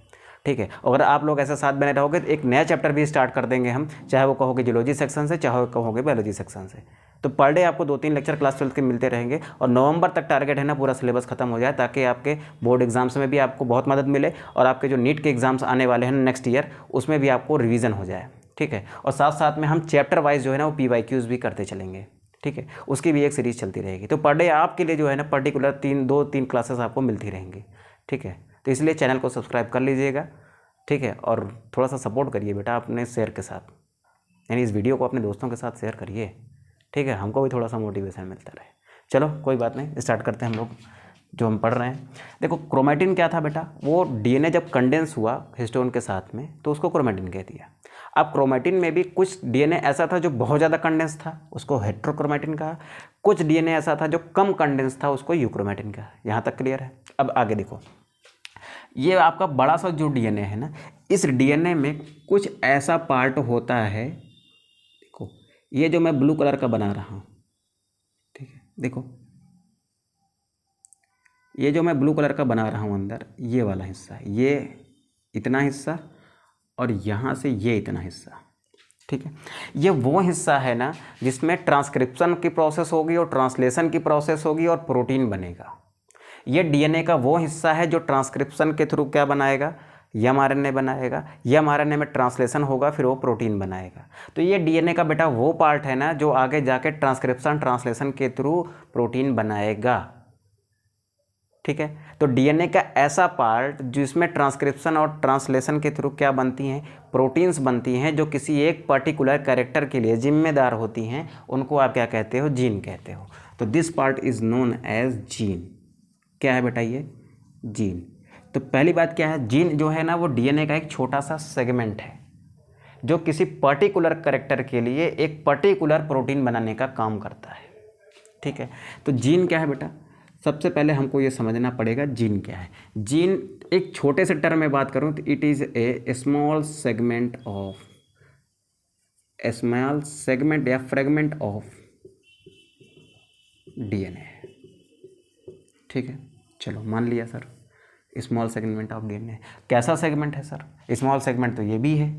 ठीक है। अगर आप लोग ऐसे साथ बने रहोगे तो एक नया चैप्टर भी स्टार्ट कर देंगे हम, चाहे वो कहोगे जियोलॉजी सेक्शन से, चाहे वो कहोगे बायोलॉजी सेक्शन से। तो पर डे आपको 2-3 लेक्चर क्लास 12 के मिलते रहेंगे। और नवंबर तक टारगेट है ना पूरा सिलेबस खत्म हो जाए, ताकि आपके बोर्ड एग्जाम्स में भी आपको बहुत मदद मिले, और आपके जो नीट के एग्जाम्स आने वाले हैं नेक्स्ट ईयर, उसमें भी आपको रिवीजन हो जाए। ठीक है। और साथ साथ में हम चैप्टर वाइज जो है ना वो PYQs भी करते चलेंगे। ठीक है। उसकी भी एक सीरीज़ चलती रहेगी। तो पर डे आपके लिए जो है ना पर्टिकुलर 2-3 क्लासेस आपको मिलती रहेंगी। ठीक है। तो इसलिए चैनल को सब्सक्राइब कर लीजिएगा। ठीक है। और थोड़ा सा सपोर्ट करिए बेटा अपने शेयर के साथ, यानी इस वीडियो को अपने दोस्तों के साथ शेयर करिए। ठीक है। हमको भी थोड़ा सा मोटिवेशन मिलता रहे। चलो कोई बात नहीं, स्टार्ट करते हैं हम लोग जो हम पढ़ रहे हैं। देखो क्रोमेटिन क्या था बेटा? वो डीएनए जब कंडेंस हुआ हिस्टोन के साथ में, तो उसको क्रोमेटिन कह दिया। अब क्रोमेटिन में भी कुछ डीएनए ऐसा था जो बहुत ज़्यादा कंडेंस था, उसको हेटेरोक्रोमेटिन कहा। कुछ डीएनए ऐसा था जो कम कंडेंस था, उसको यूक्रोमेटिन कहा। यहाँ तक क्लियर है? अब आगे देखो, ये आपका बड़ा सा जो डीएनए है ना, इस डीएनए में कुछ ऐसा पार्ट होता है, देखो ये जो मैं ब्लू कलर का बना रहा हूँ, ठीक है, देखो ये जो मैं ब्लू कलर का बना रहा हूँ अंदर, ये वाला हिस्सा, ये इतना हिस्सा, और यहाँ से ये इतना हिस्सा। ठीक है। ये वो हिस्सा है ना जिसमें ट्रांसक्रिप्शन की प्रोसेस होगी, और ट्रांसलेशन की प्रोसेस होगी, और प्रोटीन बनेगा। ये डीएनए का वो हिस्सा है जो ट्रांसक्रिप्शन के थ्रू क्या बनाएगा? mRNA बनाएगा। mRNA में ट्रांसलेशन होगा, फिर वो प्रोटीन बनाएगा। तो ये डीएनए का बेटा वो पार्ट है ना जो आगे जाके ट्रांसलेशन के थ्रू प्रोटीन बनाएगा। ठीक है। तो डीएनए का ऐसा पार्ट जिसमें ट्रांसक्रिप्शन और ट्रांसलेशन के थ्रू क्या बनती हैं? प्रोटीन्स बनती हैं, जो किसी एक पर्टिकुलर कैरेक्टर के लिए जिम्मेदार होती हैं। उनको आप क्या कहते हो? जीन कहते हो। तो this part is known as gene. क्या है बेटा? ये जीन। तो पहली बात क्या है? जीन जो है ना वो डीएनए का एक छोटा सा सेगमेंट है, जो किसी पर्टिकुलर कैरेक्टर के लिए एक पर्टिकुलर प्रोटीन बनाने का काम करता है। ठीक है। तो जीन क्या है बेटा? सबसे पहले हमको ये समझना पड़ेगा जीन क्या है। जीन एक छोटे से टर्म में बात करूं तो it is A small segment या फ्रेगमेंट ऑफ डीएनए। ठीक है। चलो मान लिया sir, small segment of DNA. कैसा सेगमेंट है सर? स्मॉल सेगमेंट तो ये भी है,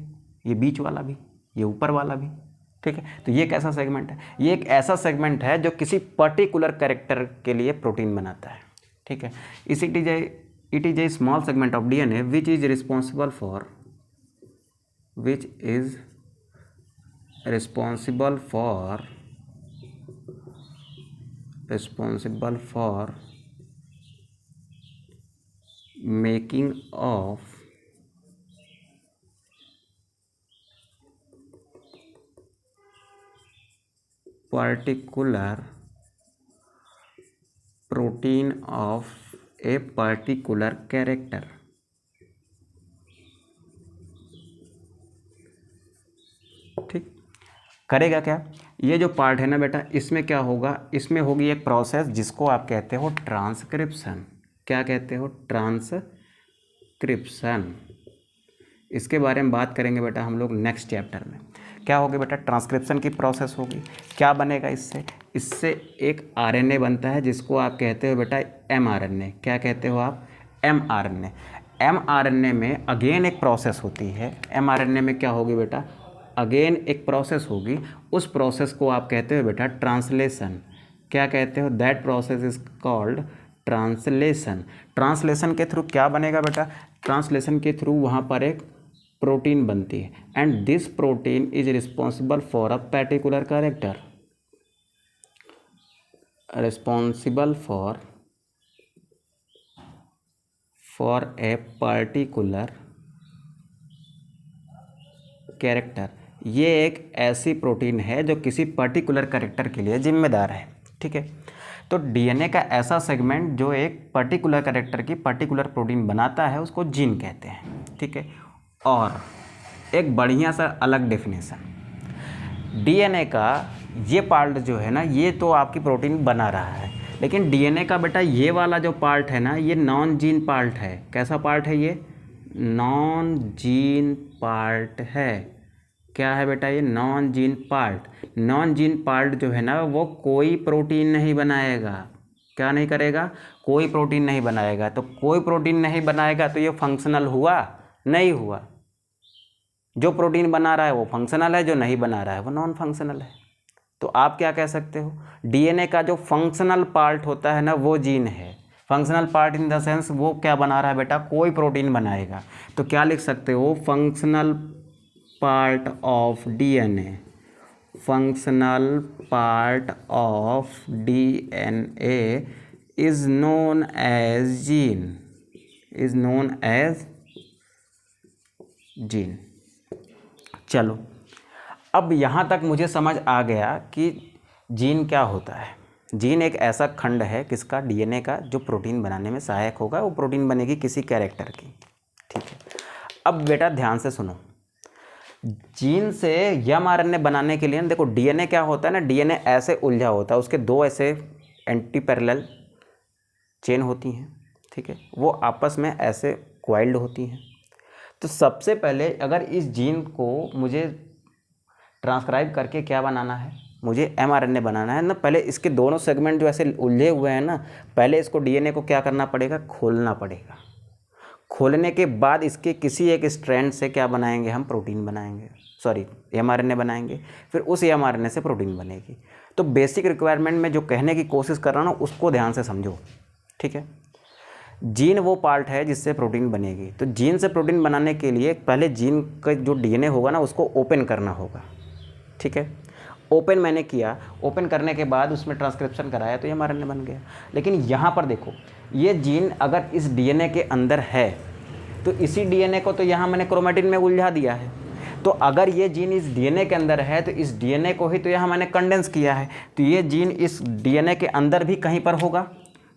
ये बीच वाला भी, ये ऊपर वाला भी। ठीक है। तो ये कैसा सेगमेंट है? ये एक ऐसा सेगमेंट है जो किसी पर्टिकुलर कैरेक्टर के लिए प्रोटीन बनाता है। ठीक है। It is a small segment of DNA which is responsible for making of particular protein of a particular character। ठीक, करेगा क्या? ये जो पार्ट है ना बेटा, इसमें क्या होगा, इसमें होगी एक प्रोसेस जिसको आप कहते हो ट्रांसक्रिप्शन। क्या कहते हो? ट्रांसक्रिप्शन। इसके बारे में बात करेंगे बेटा हम लोग नेक्स्ट चैप्टर में। क्या होगी बेटा? ट्रांसक्रिप्शन की प्रोसेस होगी। क्या बनेगा इससे? इससे एक आरएनए बनता है जिसको आप कहते हो बेटा एमआरएनए। क्या कहते हो आप? एमआरएनए। एमआरएनए में अगेन एक प्रोसेस होती है। एमआरएनए में क्या होगी बेटा? अगेन एक प्रोसेस होगी। उस प्रोसेस को आप कहते हो बेटा ट्रांसलेशन। क्या कहते हो? That process is called translation. Translation के थ्रू क्या बनेगा बेटा? ट्रांसलेशन के थ्रू वहाँ पर एक प्रोटीन बनती है and this protein is responsible for a particular character. Responsible for a particular character. ये एक ऐसी प्रोटीन है जो किसी पर्टिकुलर कैरेक्टर के लिए जिम्मेदार है। ठीक है, तो डीएनए का ऐसा सेगमेंट जो एक पर्टिकुलर कैरेक्टर की पर्टिकुलर प्रोटीन बनाता है उसको जीन कहते हैं। ठीक है, और एक बढ़िया सा अलग डेफिनेशन, डीएनए का ये पार्ट जो है ना, ये तो आपकी प्रोटीन बना रहा है, लेकिन डीएनए का बेटा ये वाला जो पार्ट है ना, ये नॉन जीन पार्ट है। कैसा पार्ट है ये? नॉन जीन पार्ट है। क्या है बेटा? ये non gene part. Non gene part जो है ना, वो कोई प्रोटीन नहीं बनाएगा। क्या नहीं करेगा? कोई प्रोटीन नहीं बनाएगा। तो कोई प्रोटीन नहीं बनाएगा तो ये फंक्शनल हुआ? नहीं हुआ। जो प्रोटीन बना रहा है वो फंक्शनल है, जो नहीं बना रहा है वो नॉन फंक्शनल है। तो आप क्या कह सकते हो? डीएनए का जो फंक्शनल पार्ट होता है ना, वो जीन है। Functional part in the sense वो क्या बना रहा है बेटा? कोई प्रोटीन बनाएगा। तो क्या लिख सकते हो? Functional part of DNA. Functional part of DNA is known as gene. Is known as gene. चलो, अब यहाँ तक मुझे समझ आ गया कि जीन क्या होता है। जीन एक ऐसा खंड है किसका? डीएनए का, जो प्रोटीन बनाने में सहायक होगा। वो प्रोटीन बनेगी किसी कैरेक्टर की। ठीक है, अब बेटा ध्यान से सुनो। जीन से एमआरएनए बनाने के लिए ना, देखो डीएनए क्या होता है ना, डीएनए ऐसे उलझा होता है, उसके दो ऐसे एंटी पैरेलल चेन होती हैं। ठीक है, वो आपस में ऐसे क्वाइल्ड होती हैं। तो सबसे पहले अगर इस जीन को मुझे ट्रांसक्राइब करके क्या बनाना है, मुझे एमआरएनए बनाना है ना, पहले इसके दोनों सेगमेंट जो ऐसे उलझे हुए हैं ना, पहले इसको डीएनए को क्या करना पड़ेगा? खोलना पड़ेगा। खोलने के बाद इसके किसी एक स्ट्रैंड से क्या बनाएंगे हम? प्रोटीन बनाएंगे, सॉरी एमआरएनए बनाएंगे। फिर उस एमआरएनए से प्रोटीन बनेगी। तो बेसिक रिक्वायरमेंट में जो कहने की कोशिश कर रहा हूँ ना, उसको ध्यान से समझो। ठीक है, जीन वो पार्ट है जिससे प्रोटीन बनेगी। तो जीन से प्रोटीन बनाने के लिए पहले जीन का जो डीएनए होगा ना, उसको ओपन करना होगा। ठीक है, ओपन मैंने किया, ओपन करने के बाद उसमें ट्रांसक्रिप्शन कराया तो ये एमआरएनए बन गया। लेकिन यहाँ पर देखो, ये जीन अगर इस डीएनए के अंदर है तो इसी डीएनए को तो यहाँ मैंने क्रोमेटिन में उलझा दिया है। तो अगर ये जीन इस डीएनए के अंदर है तो इस डीएनए को ही तो यहाँ मैंने कंडेंस किया है। तो ये जीन इस डीएनए के अंदर भी कहीं पर होगा।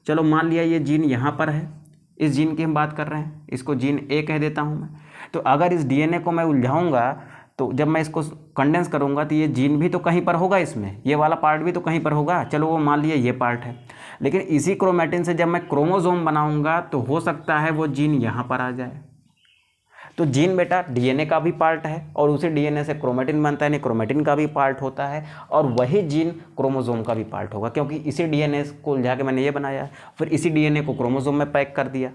चलो मान लिया ये जीन यहाँ पर है, इस जीन की हम बात कर रहे हैं, इसको जीन ए कह देता हूँ मैं। तो अगर इस डीएनए को मैं उलझाऊंगा तो जब मैं इसको कंडेंस करूंगा तो ये जीन भी तो कहीं पर होगा, इसमें ये वाला पार्ट भी तो कहीं पर होगा। चलो वो मान लिया ये पार्ट है, लेकिन इसी क्रोमेटिन से जब मैं क्रोमोसोम बनाऊंगा तो हो सकता है वो जीन यहाँ पर आ जाए। तो जीन बेटा डीएनए का भी पार्ट है और उसी डीएनए से क्रोमेटिन बनता है, नहीं क्रोमेटिन का भी पार्ट होता है, और वही जीन क्रोमोसोम का भी पार्ट होगा, क्योंकि इसी डीएनए को उलझा के मैंने ये बनाया, फिर इसी डीएनए को क्रोमोसोम में पैक कर दिया।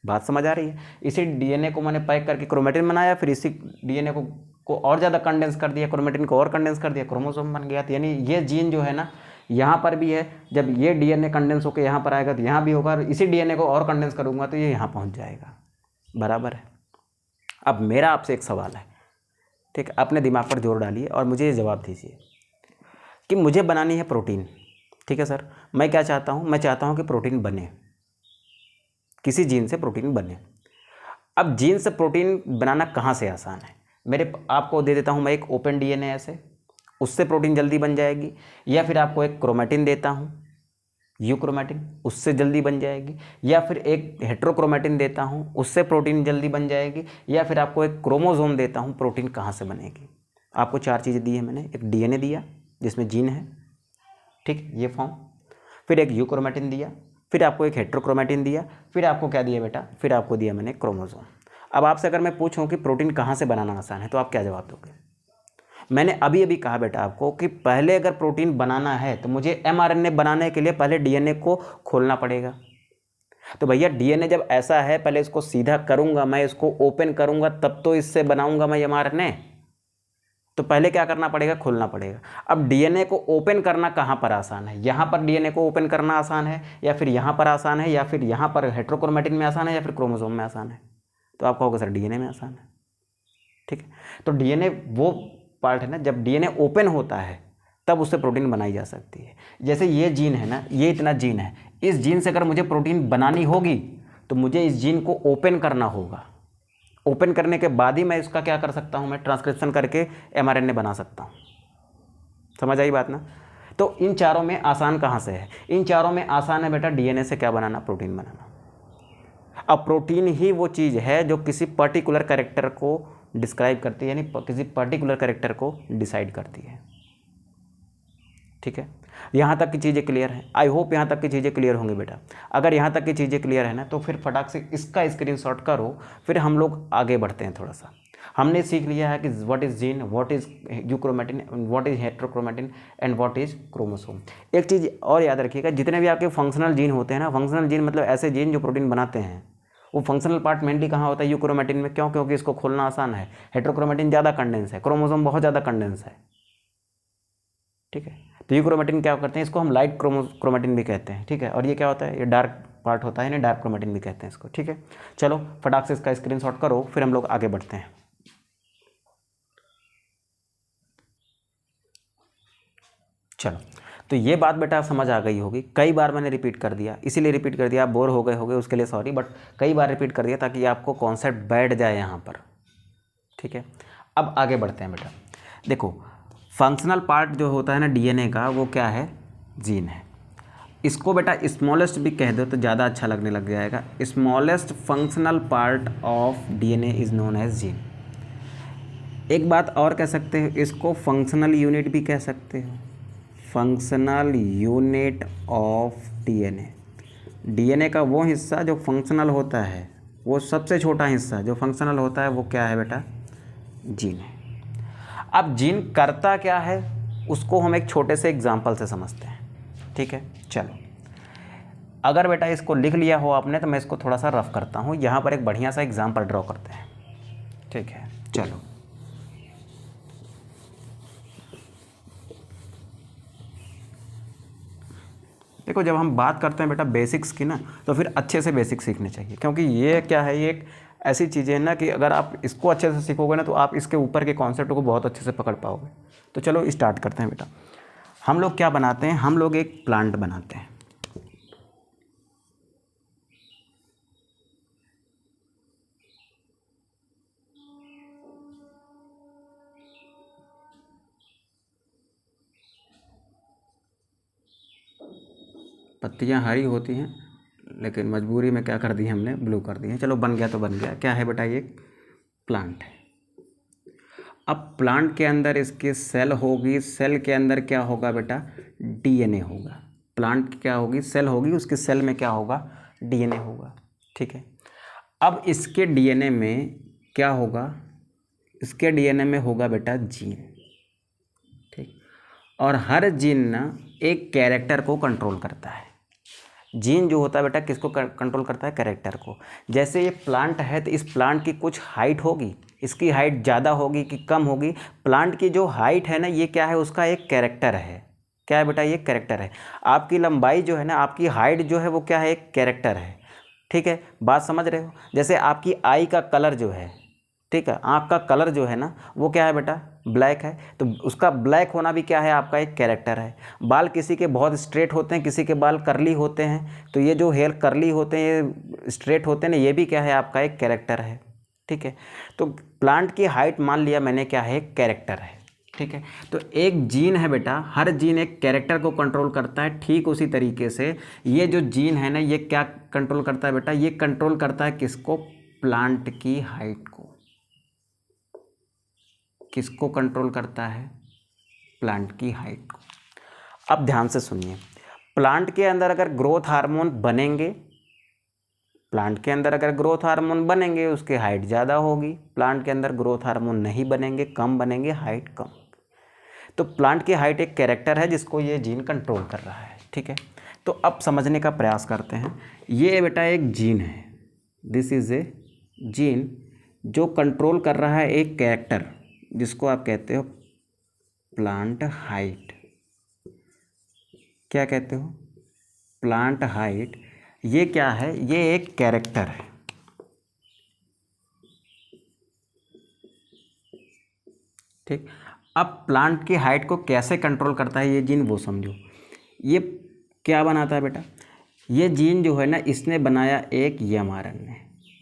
बात समझ आ रही है? इसी डीएनए को मैंने पैक करके क्रोमेटिन बनाया, फिर इसी डीएनए को और ज़्यादा कंडेंस कर दिया, क्रोमेटिन को और कंडेंस कर दिया, क्रोमोसोम बन गया। तो यानी ये जीन जो है ना, यहाँ पर भी है। जब ये डीएनए कंडेंस होकर यहाँ पर आएगा तो यहाँ भी होगा, और इसी डीएनए को और कंडेंस करूँगा तो ये यहाँ पहुँच जाएगा। बराबर है। अब मेरा आपसे एक सवाल है, ठीक है, अपने दिमाग पर जोर डालिए और मुझे ये जवाब दीजिए कि मुझे बनानी है प्रोटीन। ठीक है सर, मैं क्या चाहता हूँ, मैं चाहता हूँ कि प्रोटीन बने, किसी जीन से प्रोटीन बने। अब जीन से प्रोटीन बनाना कहाँ से आसान है? मेरे आपको दे देता हूँ मैं एक ओपन डीएनए ऐसे, उससे प्रोटीन जल्दी बन जाएगी, या फिर आपको एक क्रोमेटिन देता हूँ, यूक्रोमेटिन, उससे जल्दी बन जाएगी, या फिर एक हेट्रोक्रोमेटिन देता हूँ, उससे प्रोटीन जल्दी बन जाएगी, या फिर आपको एक क्रोमोसोम देता हूँ, प्रोटीन कहाँ से बनेगी? आपको 4 चीज़ें दी है मैंने। एक डीएनए दिया जिसमें जीन है, ठीक, ये फॉर्म, फिर एक यूक्रोमेटिन दिया, फिर आपको एक हेट्रोक्रोमेटिन दिया, फिर आपको क्या दिया बेटा, फिर आपको दिया मैंने क्रोमोसोम। अब आपसे अगर मैं पूछूं कि प्रोटीन कहाँ से बनाना आसान है, तो आप क्या जवाब दोगे? मैंने अभी अभी कहा बेटा आपको कि पहले अगर प्रोटीन बनाना है तो मुझे एमआरएनए बनाने के लिए पहले डीएनए को खोलना पड़ेगा। तो भैया डीएनए जब ऐसा है, पहले इसको सीधा करूंगा, मैं इसको ओपन करूंगा, तब तो इससे बनाऊंगा मैं एमआरएनए। तो पहले क्या करना पड़ेगा, खोलना पड़ेगा। अब डीएनए को ओपन करना कहाँ पर आसान है? यहाँ पर डीएनए को ओपन करना आसान है, या फिर यहाँ पर आसान है, या फिर यहाँ पर हेट्रोक्रोमेटिन में आसान है, या फिर क्रोमोसोम में आसान है? तो आप कहोगे सर डीएनए में आसान है। ठीक है, तो डीएनए वो पार्ट है ना, जब डीएनए ओपन होता है तब उससे प्रोटीन बनाई जा सकती है। जैसे ये जीन है ना, ये इतना जीन है, इस जीन से अगर मुझे प्रोटीन बनानी होगी तो मुझे इस जीन को ओपन करना होगा। ओपन करने के बाद ही मैं इसका क्या कर सकता हूँ, मैं ट्रांसक्रिप्शन करके एमआरएनए बना सकता हूँ। समझ आई बात ना? तो इन चारों में आसान कहाँ से है? इन चारों में आसान है बेटा डीएनए से क्या बनाना, प्रोटीन बनाना। अब प्रोटीन ही वो चीज़ है जो किसी पर्टिकुलर कैरेक्टर को डिस्क्राइब करती है, यानी किसी पर्टिकुलर कैरेक्टर को डिसाइड करती है। ठीक है, यहाँ तक की चीज़ें क्लियर हैं? आई होप यहाँ तक की चीज़ें क्लियर होंगी बेटा। अगर यहाँ तक की चीज़ें क्लियर है ना, तो फिर फटाक से इसका स्क्रीनशॉट करो, फिर हम लोग आगे बढ़ते हैं थोड़ा सा। हमने सीख लिया है कि what is gene, what is euchromatin, what is heterochromatin and what is chromosome. एक चीज़ और याद रखिएगा, जितने भी आपके फंक्शनल जीन होते हैं ना, फंक्शनल जीन मतलब ऐसे जीन जो प्रोटीन बनाते हैं, वो फंक्शनल पार्ट मेनली कहाँ होता है, यूक्रोमेटिन में। क्यों? क्योंकि इसको खोलना आसान है। हेट्रोक्रोमेटिन ज़्यादा कंडेंस है, क्रोमोसोम बहुत ज़्यादा कंडेंस है। ठीक है, तो यूक्रोमेटिन क्या करते हैं, इसको हम लाइट क्रोमेटिन भी कहते हैं। ठीक है, और ये क्या होता है, ये डार्क पार्ट होता है, ना डार्क क्रोमेटिन भी कहते हैं इसको। ठीक है, चलो फटाक से इसका स्क्रीनशॉट करो, फिर हम लोग आगे बढ़ते हैं। चलो, तो ये बात बेटा समझ आ गई होगी। कई बार मैंने रिपीट कर दिया, इसीलिए रिपीट कर दिया, आप बोर हो गए होगे उसके लिए सॉरी, बट कई बार रिपीट कर दिया ताकि आपको कॉन्सेप्ट बैठ जाए यहाँ पर। ठीक है, अब आगे बढ़ते हैं बेटा। देखो, फंक्शनल पार्ट जो होता है ना डीएनए का, वो क्या है, जीन है। इसको बेटा स्मॉलेस्ट भी कह दो तो ज़्यादा अच्छा लगने लग जाएगा। Smallest functional part of DNA is known as gene. एक बात और कह सकते हो, इसको फंक्शनल यूनिट भी कह सकते हो, functional unit of DNA. DNA का वो हिस्सा जो फंक्शनल होता है, वो सबसे छोटा हिस्सा जो फंक्शनल होता है, वो क्या है बेटा, जीन है। अब जीन करता क्या है, उसको हम एक छोटे से एग्जाम्पल से समझते हैं। ठीक है, चलो, अगर बेटा इसको लिख लिया हो आपने तो मैं इसको थोड़ा सा रफ करता हूँ। यहाँ पर एक बढ़िया सा एग्जाम्पल ड्रॉ करते हैं। ठीक है, चलो, देखो जब हम बात करते हैं बेटा बेसिक्स की ना, तो फिर अच्छे से बेसिक्स सीखने चाहिए, क्योंकि ये क्या है, ये एक ऐसी चीज़ें हैं ना कि अगर आप इसको अच्छे से सीखोगे ना तो आप इसके ऊपर के कॉन्सेप्ट को बहुत अच्छे से पकड़ पाओगे। तो चलो स्टार्ट करते हैं बेटा। हम लोग क्या बनाते हैं, हम लोग एक प्लांट बनाते हैं। पत्तियां हरी होती हैं, लेकिन मजबूरी में क्या कर दी हमने, ब्लू कर दी है। चलो बन गया तो बन गया। क्या है बेटा, ये प्लांट है। अब प्लांट के अंदर इसकी सेल होगी, सेल के अंदर क्या होगा बेटा, डीएनए होगा। प्लांट की क्या होगी, सेल होगी, उसके सेल में क्या होगा, डीएनए होगा। ठीक है, अब इसके डीएनए में क्या होगा, इसके डीएनए में होगा बेटा जीन। ठीक, और हर जीन ना एक कैरेक्टर को कंट्रोल करता है। जीन जो होता है बेटा किसको कंट्रोल करता है, कैरेक्टर को। जैसे ये प्लांट है तो इस प्लांट की कुछ हाइट होगी, इसकी हाइट ज़्यादा होगी कि कम होगी। प्लांट की जो हाइट है ना, ये क्या है, उसका एक कैरेक्टर है। क्या है बेटा, ये कैरेक्टर है। आपकी लंबाई जो है ना, आपकी हाइट जो है, वो क्या है, एक कैरेक्टर है। ठीक है, बात समझ रहे हो? जैसे आपकी आई का कलर जो है, ठीक है। आँख का कलर जो है ना वो क्या है बेटा, ब्लैक है, तो उसका ब्लैक होना भी क्या है, आपका एक कैरेक्टर है। बाल किसी के बहुत स्ट्रेट होते हैं, किसी के बाल कर्ली होते हैं, तो ये जो हेयर कर्ली होते हैं, ये स्ट्रेट होते हैं ना, ये भी क्या है, आपका एक कैरेक्टर है। ठीक है। तो प्लांट की हाइट मान लिया मैंने क्या है, कैरेक्टर है। ठीक है। तो एक जीन है बेटा, हर जीन एक कैरेक्टर को कंट्रोल करता है। ठीक उसी तरीके से ये जो जीन है ना, ये क्या कंट्रोल करता है बेटा, ये कंट्रोल करता है किसको, प्लांट की हाइट को। किसको कंट्रोल करता है, प्लांट की हाइट को। अब ध्यान से सुनिए, प्लांट के अंदर अगर ग्रोथ हार्मोन बनेंगे, प्लांट के अंदर अगर ग्रोथ हार्मोन बनेंगे उसकी हाइट ज़्यादा होगी। प्लांट के अंदर ग्रोथ हार्मोन नहीं बनेंगे, कम बनेंगे, हाइट कम। तो प्लांट की हाइट एक कैरेक्टर है जिसको ये जीन कंट्रोल कर रहा है। ठीक है। तो अब समझने का प्रयास करते हैं। ये बेटा एक जीन है, दिस इज ए जीन जो कंट्रोल कर रहा है एक कैरेक्टर जिसको आप कहते हो प्लांट हाइट। क्या कहते हो, प्लांट हाइट। ये क्या है, ये एक कैरेक्टर है। ठीक। अब प्लांट की हाइट को कैसे कंट्रोल करता है ये जीन, वो समझो। ये क्या बनाता है बेटा, ये जीन जो है ना, इसने बनाया एक mRNA।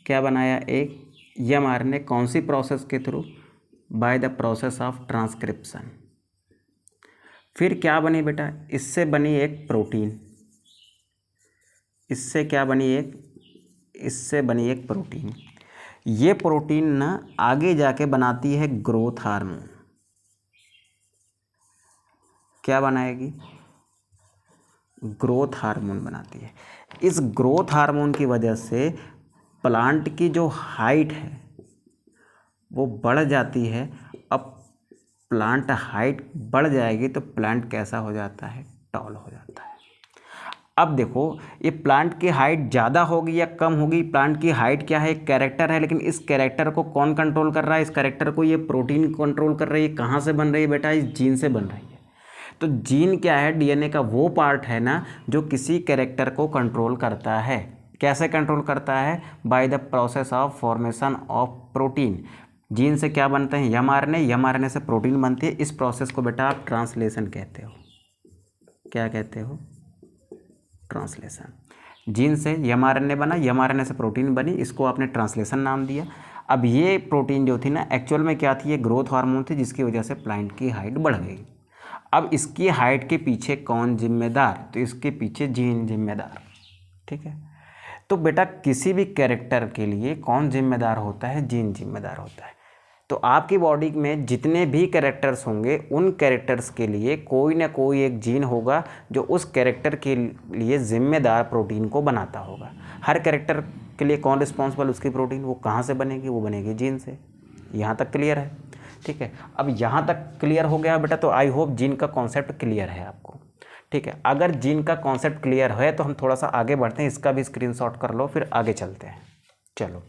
क्या बनाया, एक mRNA। कौन सी प्रोसेस के through, by the process of transcription. फिर क्या बनी बेटा, इससे बनी एक प्रोटीन। इससे क्या बनी, एक, इससे बनी एक प्रोटीन। ये प्रोटीन ना आगे जाके बनाती है ग्रोथ हार्मोन। क्या बनाएगी, ग्रोथ हार्मोन बनाती है। इस ग्रोथ हार्मोन की वजह से प्लांट की जो हाइट है वो बढ़ जाती है। अब प्लांट हाइट बढ़ जाएगी तो प्लांट कैसा हो जाता है, टॉल हो जाता है। अब देखो, ये प्लांट की हाइट ज़्यादा होगी या कम होगी, प्लांट की हाइट क्या है, एक कैरेक्टर है, लेकिन इस कैरेक्टर को कौन कंट्रोल कर रहा है, इस कैरेक्टर को ये प्रोटीन कंट्रोल कर रही है। कहाँ से बन रही है बेटा, इस जीन से बन रही है। तो जीन क्या है, डीएनए का वो पार्ट है ना जो किसी कैरेक्टर को कंट्रोल करता है। कैसे कंट्रोल करता है, by the process of formation of protein. Gene से क्या बनते हैं, mRNA, mRNA से प्रोटीन बनती है। इस प्रोसेस को बेटा आप ट्रांसलेशन कहते हो। क्या कहते हो, ट्रांसलेशन। जीन से mRNA बना, mRNA से प्रोटीन बनी, इसको आपने ट्रांसलेशन नाम दिया। अब ये प्रोटीन जो थी ना, एक्चुअल में क्या थी, ये ग्रोथ हार्मोन थी जिसकी वजह से प्लांट की हाइट बढ़ गई। अब इसकी हाइट के पीछे कौन जिम्मेदार, तो इसके पीछे जीन जिम्मेदार। ठीक है। तो बेटा किसी भी कैरेक्टर के लिए कौन जिम्मेदार होता है, जीन जिम्मेदार होता है। तो आपकी बॉडी में जितने भी कैरेक्टर्स होंगे उन कैरेक्टर्स के लिए कोई ना कोई एक जीन होगा जो उस कैरेक्टर के लिए जिम्मेदार प्रोटीन को बनाता होगा। हर कैरेक्टर के लिए कौन रिस्पॉन्सिबल, उसकी प्रोटीन, वो कहाँ से बनेगी, वो बनेगी जीन से। यहाँ तक क्लियर है। ठीक है। अब यहाँ तक क्लियर हो गया बेटा, तो आई होप जीन का कॉन्सेप्ट क्लियर है आपको। ठीक है। अगर जीन का कॉन्सेप्ट क्लियर है तो हम थोड़ा सा आगे बढ़ते हैं। इसका भी स्क्रीनशॉट कर लो, फिर आगे चलते हैं। चलो,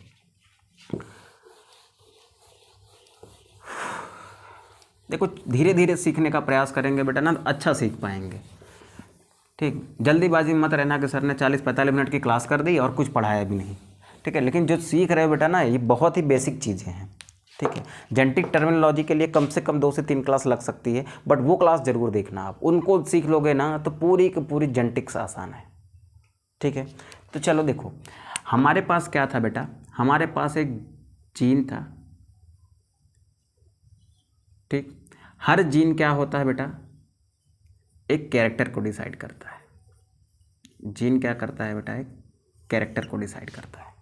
देखो धीरे धीरे सीखने का प्रयास करेंगे बेटा ना, अच्छा सीख पाएंगे। ठीक, जल्दीबाजी में मत रहना कि सर ने 40-45 मिनट की क्लास कर दी और कुछ पढ़ाया भी नहीं। ठीक है। लेकिन जो सीख रहे हो बेटा ना, ये बहुत ही बेसिक चीज़ें हैं। ठीक है। जेनेटिक टर्मिनोलॉजी के लिए कम से कम 2 से 3 क्लास लग सकती है, बट वो क्लास ज़रूर देखना आप। उनको सीख लोगे ना तो पूरी की पूरी जेनेटिक्स आसान है। ठीक है। तो चलो देखो, हमारे पास क्या था बेटा, हमारे पास एक जीन था। ठीक। हर जीन क्या होता है बेटा, एक कैरेक्टर को डिसाइड करता है। जीन क्या करता है बेटा, एक कैरेक्टर को डिसाइड करता है।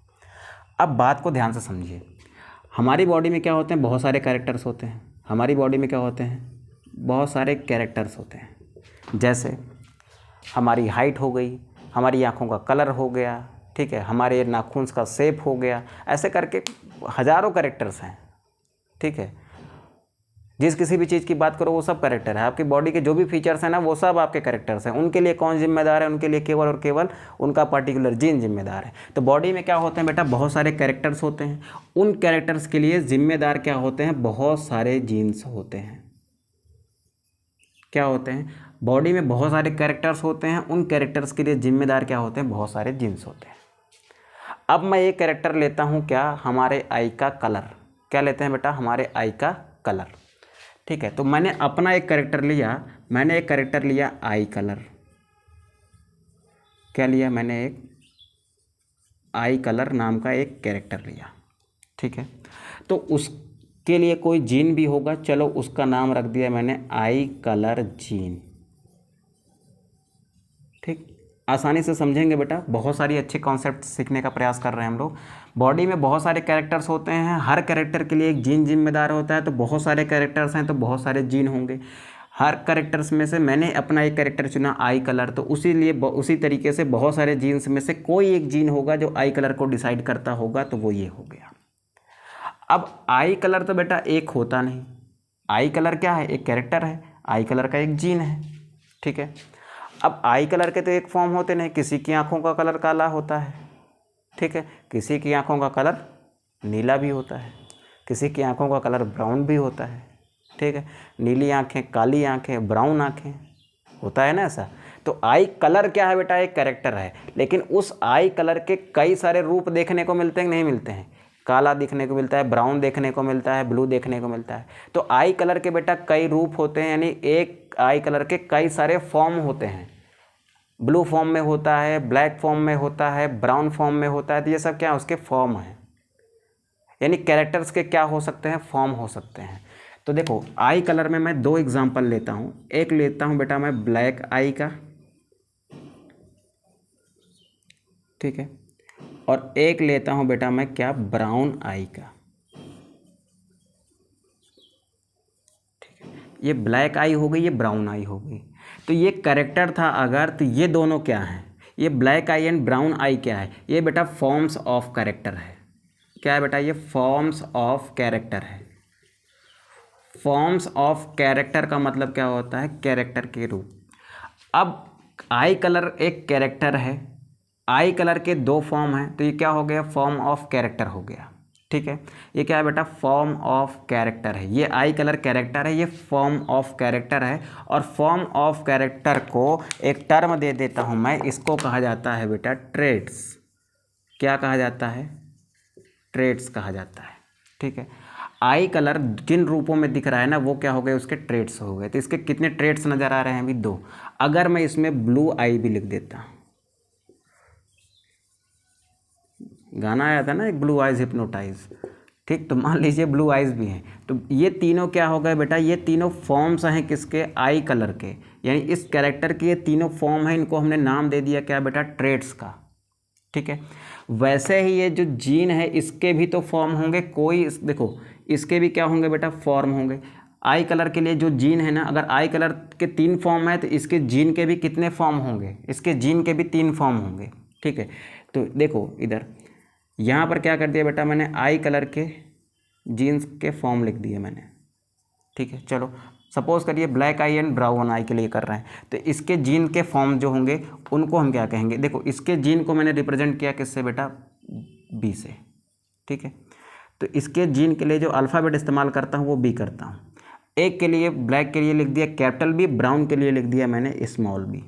अब बात को ध्यान से समझिए। हमारी बॉडी में क्या होते हैं, बहुत सारे कैरेक्टर्स होते हैं। हमारी बॉडी में क्या होते हैं, बहुत सारे कैरेक्टर्स होते हैं। जैसे हमारी हाइट हो गई, हमारी आँखों का कलर हो गया, ठीक है, हमारे नाखून का शेप हो गया, ऐसे करके हज़ारों कैरेक्टर्स हैं। ठीक है। जिस किसी भी चीज़ की बात करो वो सब कैरेक्टर है। आपकी बॉडी के जो भी फीचर्स हैं ना, वो सब आपके कैरेक्टर्स हैं। उनके लिए कौन जिम्मेदार है, उनके लिए केवल और केवल उनका पर्टिकुलर जीन जिम्मेदार है। तो बॉडी में क्या होते हैं बेटा, बहुत सारे कैरेक्टर्स होते हैं। उन कैरेक्टर्स के लिए जिम्मेदार क्या होते हैं, बहुत सारे जीन्स होते हैं। क्या होते हैं, बॉडी में बहुत सारे कैरेक्टर्स होते हैं। उन कैरेक्टर्स के लिए जिम्मेदार क्या होते हैं, बहुत सारे जीन्स होते हैं। अब मैं एक कैरेक्टर लेता हूँ, क्या, हमारे आई का कलर। क्या लेते हैं बेटा, हमारे आई का कलर। ठीक है, तो मैंने अपना एक कैरेक्टर लिया, आई कलर। क्या लिया मैंने, एक आई कलर नाम का एक कैरेक्टर लिया। ठीक है, तो उसके लिए कोई जीन भी होगा, चलो उसका नाम रख दिया मैंने आई कलर जीन। ठीक, आसानी से समझेंगे बेटा, बहुत सारी अच्छे कॉन्सेप्ट सीखने का प्रयास कर रहे हैं हम लोग। बॉडी में बहुत सारे कैरेक्टर्स होते हैं, हर कैरेक्टर के लिए एक जीन जिम्मेदार होता है, तो बहुत सारे कैरेक्टर्स हैं तो बहुत सारे जीन होंगे। हर कैरेक्टर्स में से मैंने अपना एक कैरेक्टर चुना आई कलर, तो उसी तरीके से बहुत सारे जीन्स में से कोई एक जीन होगा जो आई कलर को डिसाइड करता होगा, तो वो ये हो गया। अब आई कलर तो बेटा एक होता नहीं, आई कलर क्या है, एक कैरेक्टर है, आई कलर का एक जीन है। ठीक है, अब आई कलर के तो एक फॉर्म होते नहीं, किसी की आंखों का कलर काला होता है, ठीक है, किसी की आंखों का कलर नीला भी होता है, किसी की आंखों का कलर ब्राउन भी होता है। ठीक है, नीली आंखें, काली आंखें, ब्राउन आंखें, होता है ना ऐसा। तो आई कलर क्या है बेटा, एक कैरेक्टर है, लेकिन उस आई कलर के कई सारे रूप देखने को मिलते हैं, नहीं मिलते हैं। काला देखने को मिलता है, ब्राउन देखने को मिलता है, ब्लू देखने को मिलता है। तो आई कलर के बेटा कई रूप होते हैं, यानी एक आई कलर के कई सारे फॉर्म होते हैं। ब्लू फॉर्म में होता है, ब्लैक फॉर्म में होता है, ब्राउन फॉर्म में होता है, तो ये सब क्या है, उसके फॉर्म हैं। यानी कैरेक्टर्स के क्या हो सकते हैं, फॉर्म हो सकते हैं। तो देखो आई कलर में मैं दो एग्जांपल लेता हूँ, एक लेता हूँ बेटा मैं ब्लैक आई का, ठीक है, और एक लेता हूँ बेटा मैं क्या, ब्राउन आई का। ठीक है, ये ब्लैक आई हो गई, ये ब्राउन आई हो गई। तो ये कैरेक्टर था अगर, तो ये दोनों क्या हैं, ये ब्लैक आई एंड ब्राउन आई क्या है, ये बेटा फॉर्म्स ऑफ कैरेक्टर है। क्या है बेटा, ये फॉर्म्स ऑफ कैरेक्टर है। फॉर्म्स ऑफ कैरेक्टर का मतलब क्या होता है, कैरेक्टर के रूप। अब आई कलर एक कैरेक्टर है, आई कलर के दो फॉर्म हैं, तो ये क्या हो गया, फॉर्म ऑफ कैरेक्टर हो गया। ठीक है, ये क्या है बेटा, फॉर्म ऑफ कैरेक्टर है। ये आई कलर कैरेक्टर है, ये फॉर्म ऑफ कैरेक्टर है। और फॉर्म ऑफ कैरेक्टर को एक टर्म दे देता हूँ मैं, इसको कहा जाता है बेटा ट्रेड्स। क्या कहा जाता है, ट्रेड्स कहा जाता है। ठीक है, आई कलर जिन रूपों में दिख रहा है ना, वो क्या हो गए, उसके ट्रेड्स हो गए। तो इसके कितने ट्रेड्स नज़र आ रहे हैं अभी, दो। अगर मैं इसमें ब्लू आई भी लिख देता, गाना आया था ना एक, ब्लू आइज हिप्नोटाइज, ठीक, तो मान लीजिए ब्लू आइज भी हैं, तो ये तीनों क्या हो गए बेटा, ये तीनों फॉर्म्स हैं किसके, आई कलर के। यानी इस कैरेक्टर के ये तीनों फॉर्म हैं, इनको हमने नाम दे दिया क्या बेटा, ट्रेड्स का। ठीक है, वैसे ही ये जो जीन है इसके भी तो फॉर्म होंगे, देखो इसके भी क्या होंगे बेटा, फॉर्म होंगे। आई कलर के लिए जो जीन है ना, अगर आई कलर के 3 फॉर्म है, तो इसके जीन के भी कितने फॉर्म होंगे, इसके जीन के भी 3 फॉर्म होंगे। ठीक है, तो देखो इधर यहाँ पर क्या कर दिया बेटा मैंने, आई कलर के जीन्स के फॉर्म लिख दिए मैंने। ठीक है, चलो सपोज करिए ब्लैक आई एंड ब्राउन आई के लिए कर रहे हैं, तो इसके जीन के फॉर्म जो होंगे उनको हम क्या कहेंगे, देखो इसके जीन को मैंने रिप्रेजेंट किया किससे बेटा, बी से। ठीक है, तो इसके जीन के लिए जो अल्फ़ाबेट इस्तेमाल करता हूँ वो बी करता हूँ। एक के लिए ब्लैक के लिए लिख दिया कैपिटल बी, ब्राउन के लिए लिख दिया मैंने स्मॉल बी।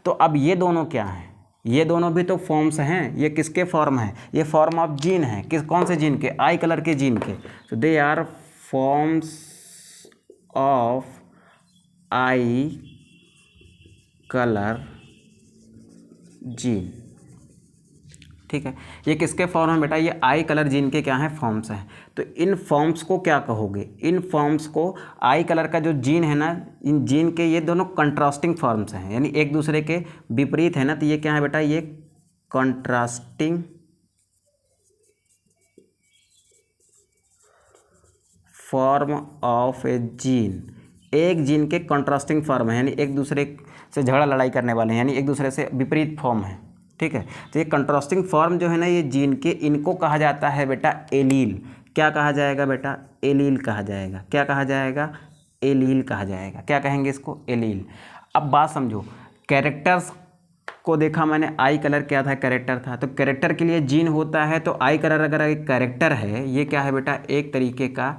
तो अब ये दोनों क्या हैं, ये दोनों भी तो फॉर्म्स हैं। ये किसके फॉर्म हैं, ये फॉर्म ऑफ जीन है, कौन से जीन के, आई कलर के जीन के। तो they are forms of eye colour gene. ठीक है, ये किसके फॉर्म है बेटा, ये आई कलर जीन के क्या हैं, फॉर्म्स हैं। तो इन फॉर्म्स को क्या कहोगे, इन फॉर्म्स को, आई कलर का जो जीन है ना, इन जीन के ये दोनों कंट्रास्टिंग फॉर्म्स हैं, यानी एक दूसरे के विपरीत है ना, तो ये क्या है बेटा, ये contrasting form of a gene. एक जीन के कंट्रास्टिंग फॉर्म है, यानी एक दूसरे से झगड़ा लड़ाई करने वाले हैं, यानी एक दूसरे से विपरीत फॉर्म है। ठीक है, तो ये कंट्रास्टिंग फॉर्म जो है ना, ये जीन के, इनको कहा जाता है बेटा एलील। क्या कहा जाएगा बेटा, एलील कहा जाएगा। क्या कहा जाएगा, एलील कहा जाएगा। क्या कहेंगे इसको, एलील। अब बात समझो, कैरेक्टर्स को देखा मैंने, आई कलर क्या था, कैरेक्टर था, तो कैरेक्टर के लिए जीन होता है, तो आई कलर अगर एक कैरेक्टर है, ये क्या है बेटा, एक तरीके का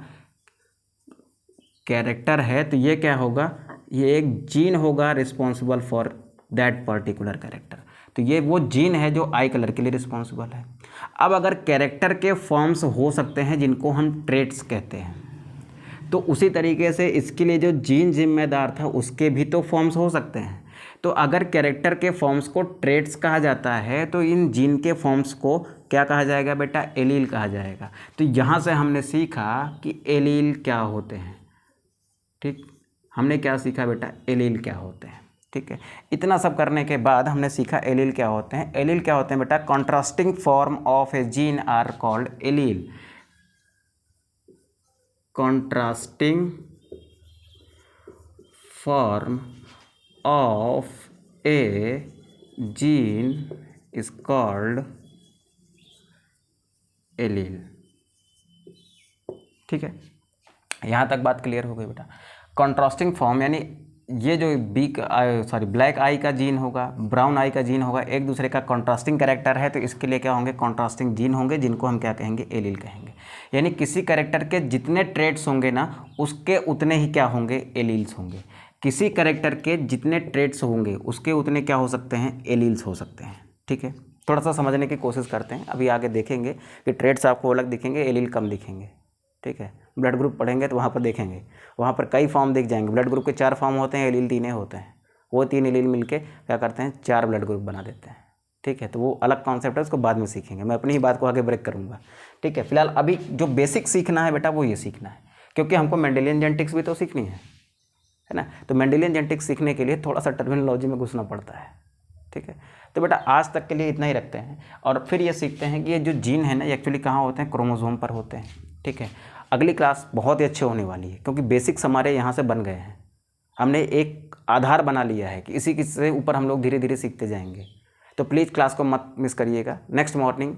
कैरेक्टर है, तो ये क्या होगा, ये एक जीन होगा responsible for that particular character. तो ये वो जीन है जो आई कलर के लिए रिस्पॉन्सिबल है। अब अगर कैरेक्टर के फॉर्म्स हो सकते हैं जिनको हम ट्रेट्स कहते हैं, तो उसी तरीके से इसके लिए जो जीन जिम्मेदार था उसके भी तो फॉर्म्स हो सकते हैं। तो अगर कैरेक्टर के फॉर्म्स को ट्रेट्स कहा जाता है तो इन जीन के फॉर्म्स को क्या कहा जाएगा बेटा? एलील कहा जाएगा। तो यहाँ से हमने सीखा कि एलील क्या होते हैं। ठीक, हमने क्या सीखा बेटा? एलील क्या होते हैं। ठीक है, इतना सब करने के बाद हमने सीखा एलील क्या होते हैं। एलील क्या होते हैं बेटा? Contrasting form of a gene are called allele. Contrasting form of a gene is called allele. ठीक है, यहाँ तक बात क्लियर हो गई बेटा। कॉन्ट्रास्टिंग फॉर्म यानी ये जो ब्लैक आई का जीन होगा, ब्राउन आई का जीन होगा, एक दूसरे का कॉन्ट्रास्टिंग कैरेक्टर है, तो इसके लिए क्या होंगे? कॉन्ट्रास्टिंग जीन होंगे, जिनको हम क्या कहेंगे? एलील कहेंगे। यानी किसी कैरेक्टर के जितने ट्रेट्स होंगे ना उसके उतने ही क्या होंगे? एलील्स होंगे। किसी कैरेक्टर के जितने ट्रेट्स होंगे उसके उतने क्या हो सकते हैं? एलील्स हो सकते हैं। ठीक है, थोड़ा सा समझने की कोशिश करते हैं। अभी आगे देखेंगे कि ट्रेट्स आपको अलग दिखेंगे, एलील कम दिखेंगे। ठीक है, ब्लड ग्रुप पढ़ेंगे तो वहाँ पर देखेंगे, वहाँ पर कई फॉर्म दिख जाएंगे। ब्लड ग्रुप के 4 फॉर्म होते हैं, एलील 3 होते हैं। वो 3 एलील मिलके क्या करते हैं? 4 ब्लड ग्रुप बना देते हैं। ठीक है, तो वो अलग कॉन्सेप्ट है, उसको बाद में सीखेंगे। मैं अपनी ही बात को आगे ब्रेक करूँगा। ठीक है, फिलहाल अभी जो बेसिक सीखना है बेटा वो ये सीखना है, क्योंकि हमको मेंडेलियन जेनेटिक्स भी तो सीखनी है ना। तो मेंडेलियन जेनेटिक्स सीखने के लिए थोड़ा सा टर्मिनोलॉजी में घुसना पड़ता है। ठीक है, तो बेटा आज तक के लिए इतना ही रखते हैं, और फिर ये सीखते हैं कि ये जो जीन है ना ये एक्चुअली कहाँ होते हैं? क्रोमोसोम पर होते हैं। ठीक है, अगली क्लास बहुत ही अच्छी होने वाली है, क्योंकि बेसिक्स हमारे यहाँ से बन गए हैं। हमने एक आधार बना लिया है कि इसी से ऊपर हम लोग धीरे धीरे सीखते जाएंगे। तो प्लीज़ क्लास को मत मिस करिएगा। नेक्स्ट मॉर्निंग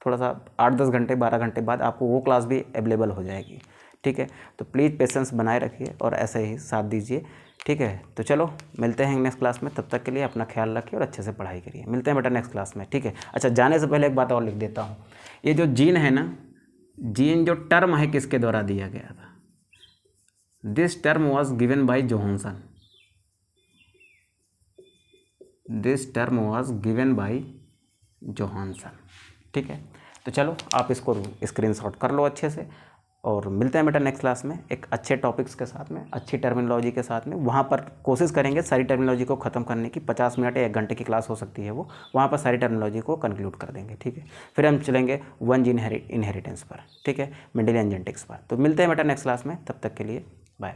थोड़ा सा 8-10 घंटे 12 घंटे बाद आपको वो क्लास भी अवेलेबल हो जाएगी। ठीक है, तो प्लीज़ पेशेंस बनाए रखिए और ऐसे ही साथ दीजिए। ठीक है, तो चलो मिलते हैं नेक्स्ट क्लास में। तब तक के लिए अपना ख्याल रखिए और अच्छे से पढ़ाई करिए। मिलते हैं बेटा नेक्स्ट क्लास में। ठीक है, अच्छा जाने से पहले एक बात और लिख देता हूँ। ये जो जीन है ना, जीन जो टर्म है किसके द्वारा दिया गया था? This term was given by Johansson. This term was given by Johansson. ठीक है, तो चलो आप इसको स्क्रीनशॉट कर लो अच्छे से, और मिलते हैं बेटा नेक्स्ट क्लास में एक अच्छे टॉपिक्स के साथ में, अच्छी टर्मिनोलॉजी के साथ में। वहाँ पर कोशिश करेंगे सारी टर्मिनोलॉजी को ख़त्म करने की। 50 मिनट या 1 घंटे की क्लास हो सकती है वो, वहाँ पर सारी टर्मिनोलॉजी को कंक्लूड कर देंगे। ठीक है, फिर हम चलेंगे 1 जीन इनहेरिटेंस पर। ठीक है, मेंडेलियन जेनेटिक्स पर। तो मिलते हैं बेटा नेक्स्ट क्लास में, तब तक के लिए बाय।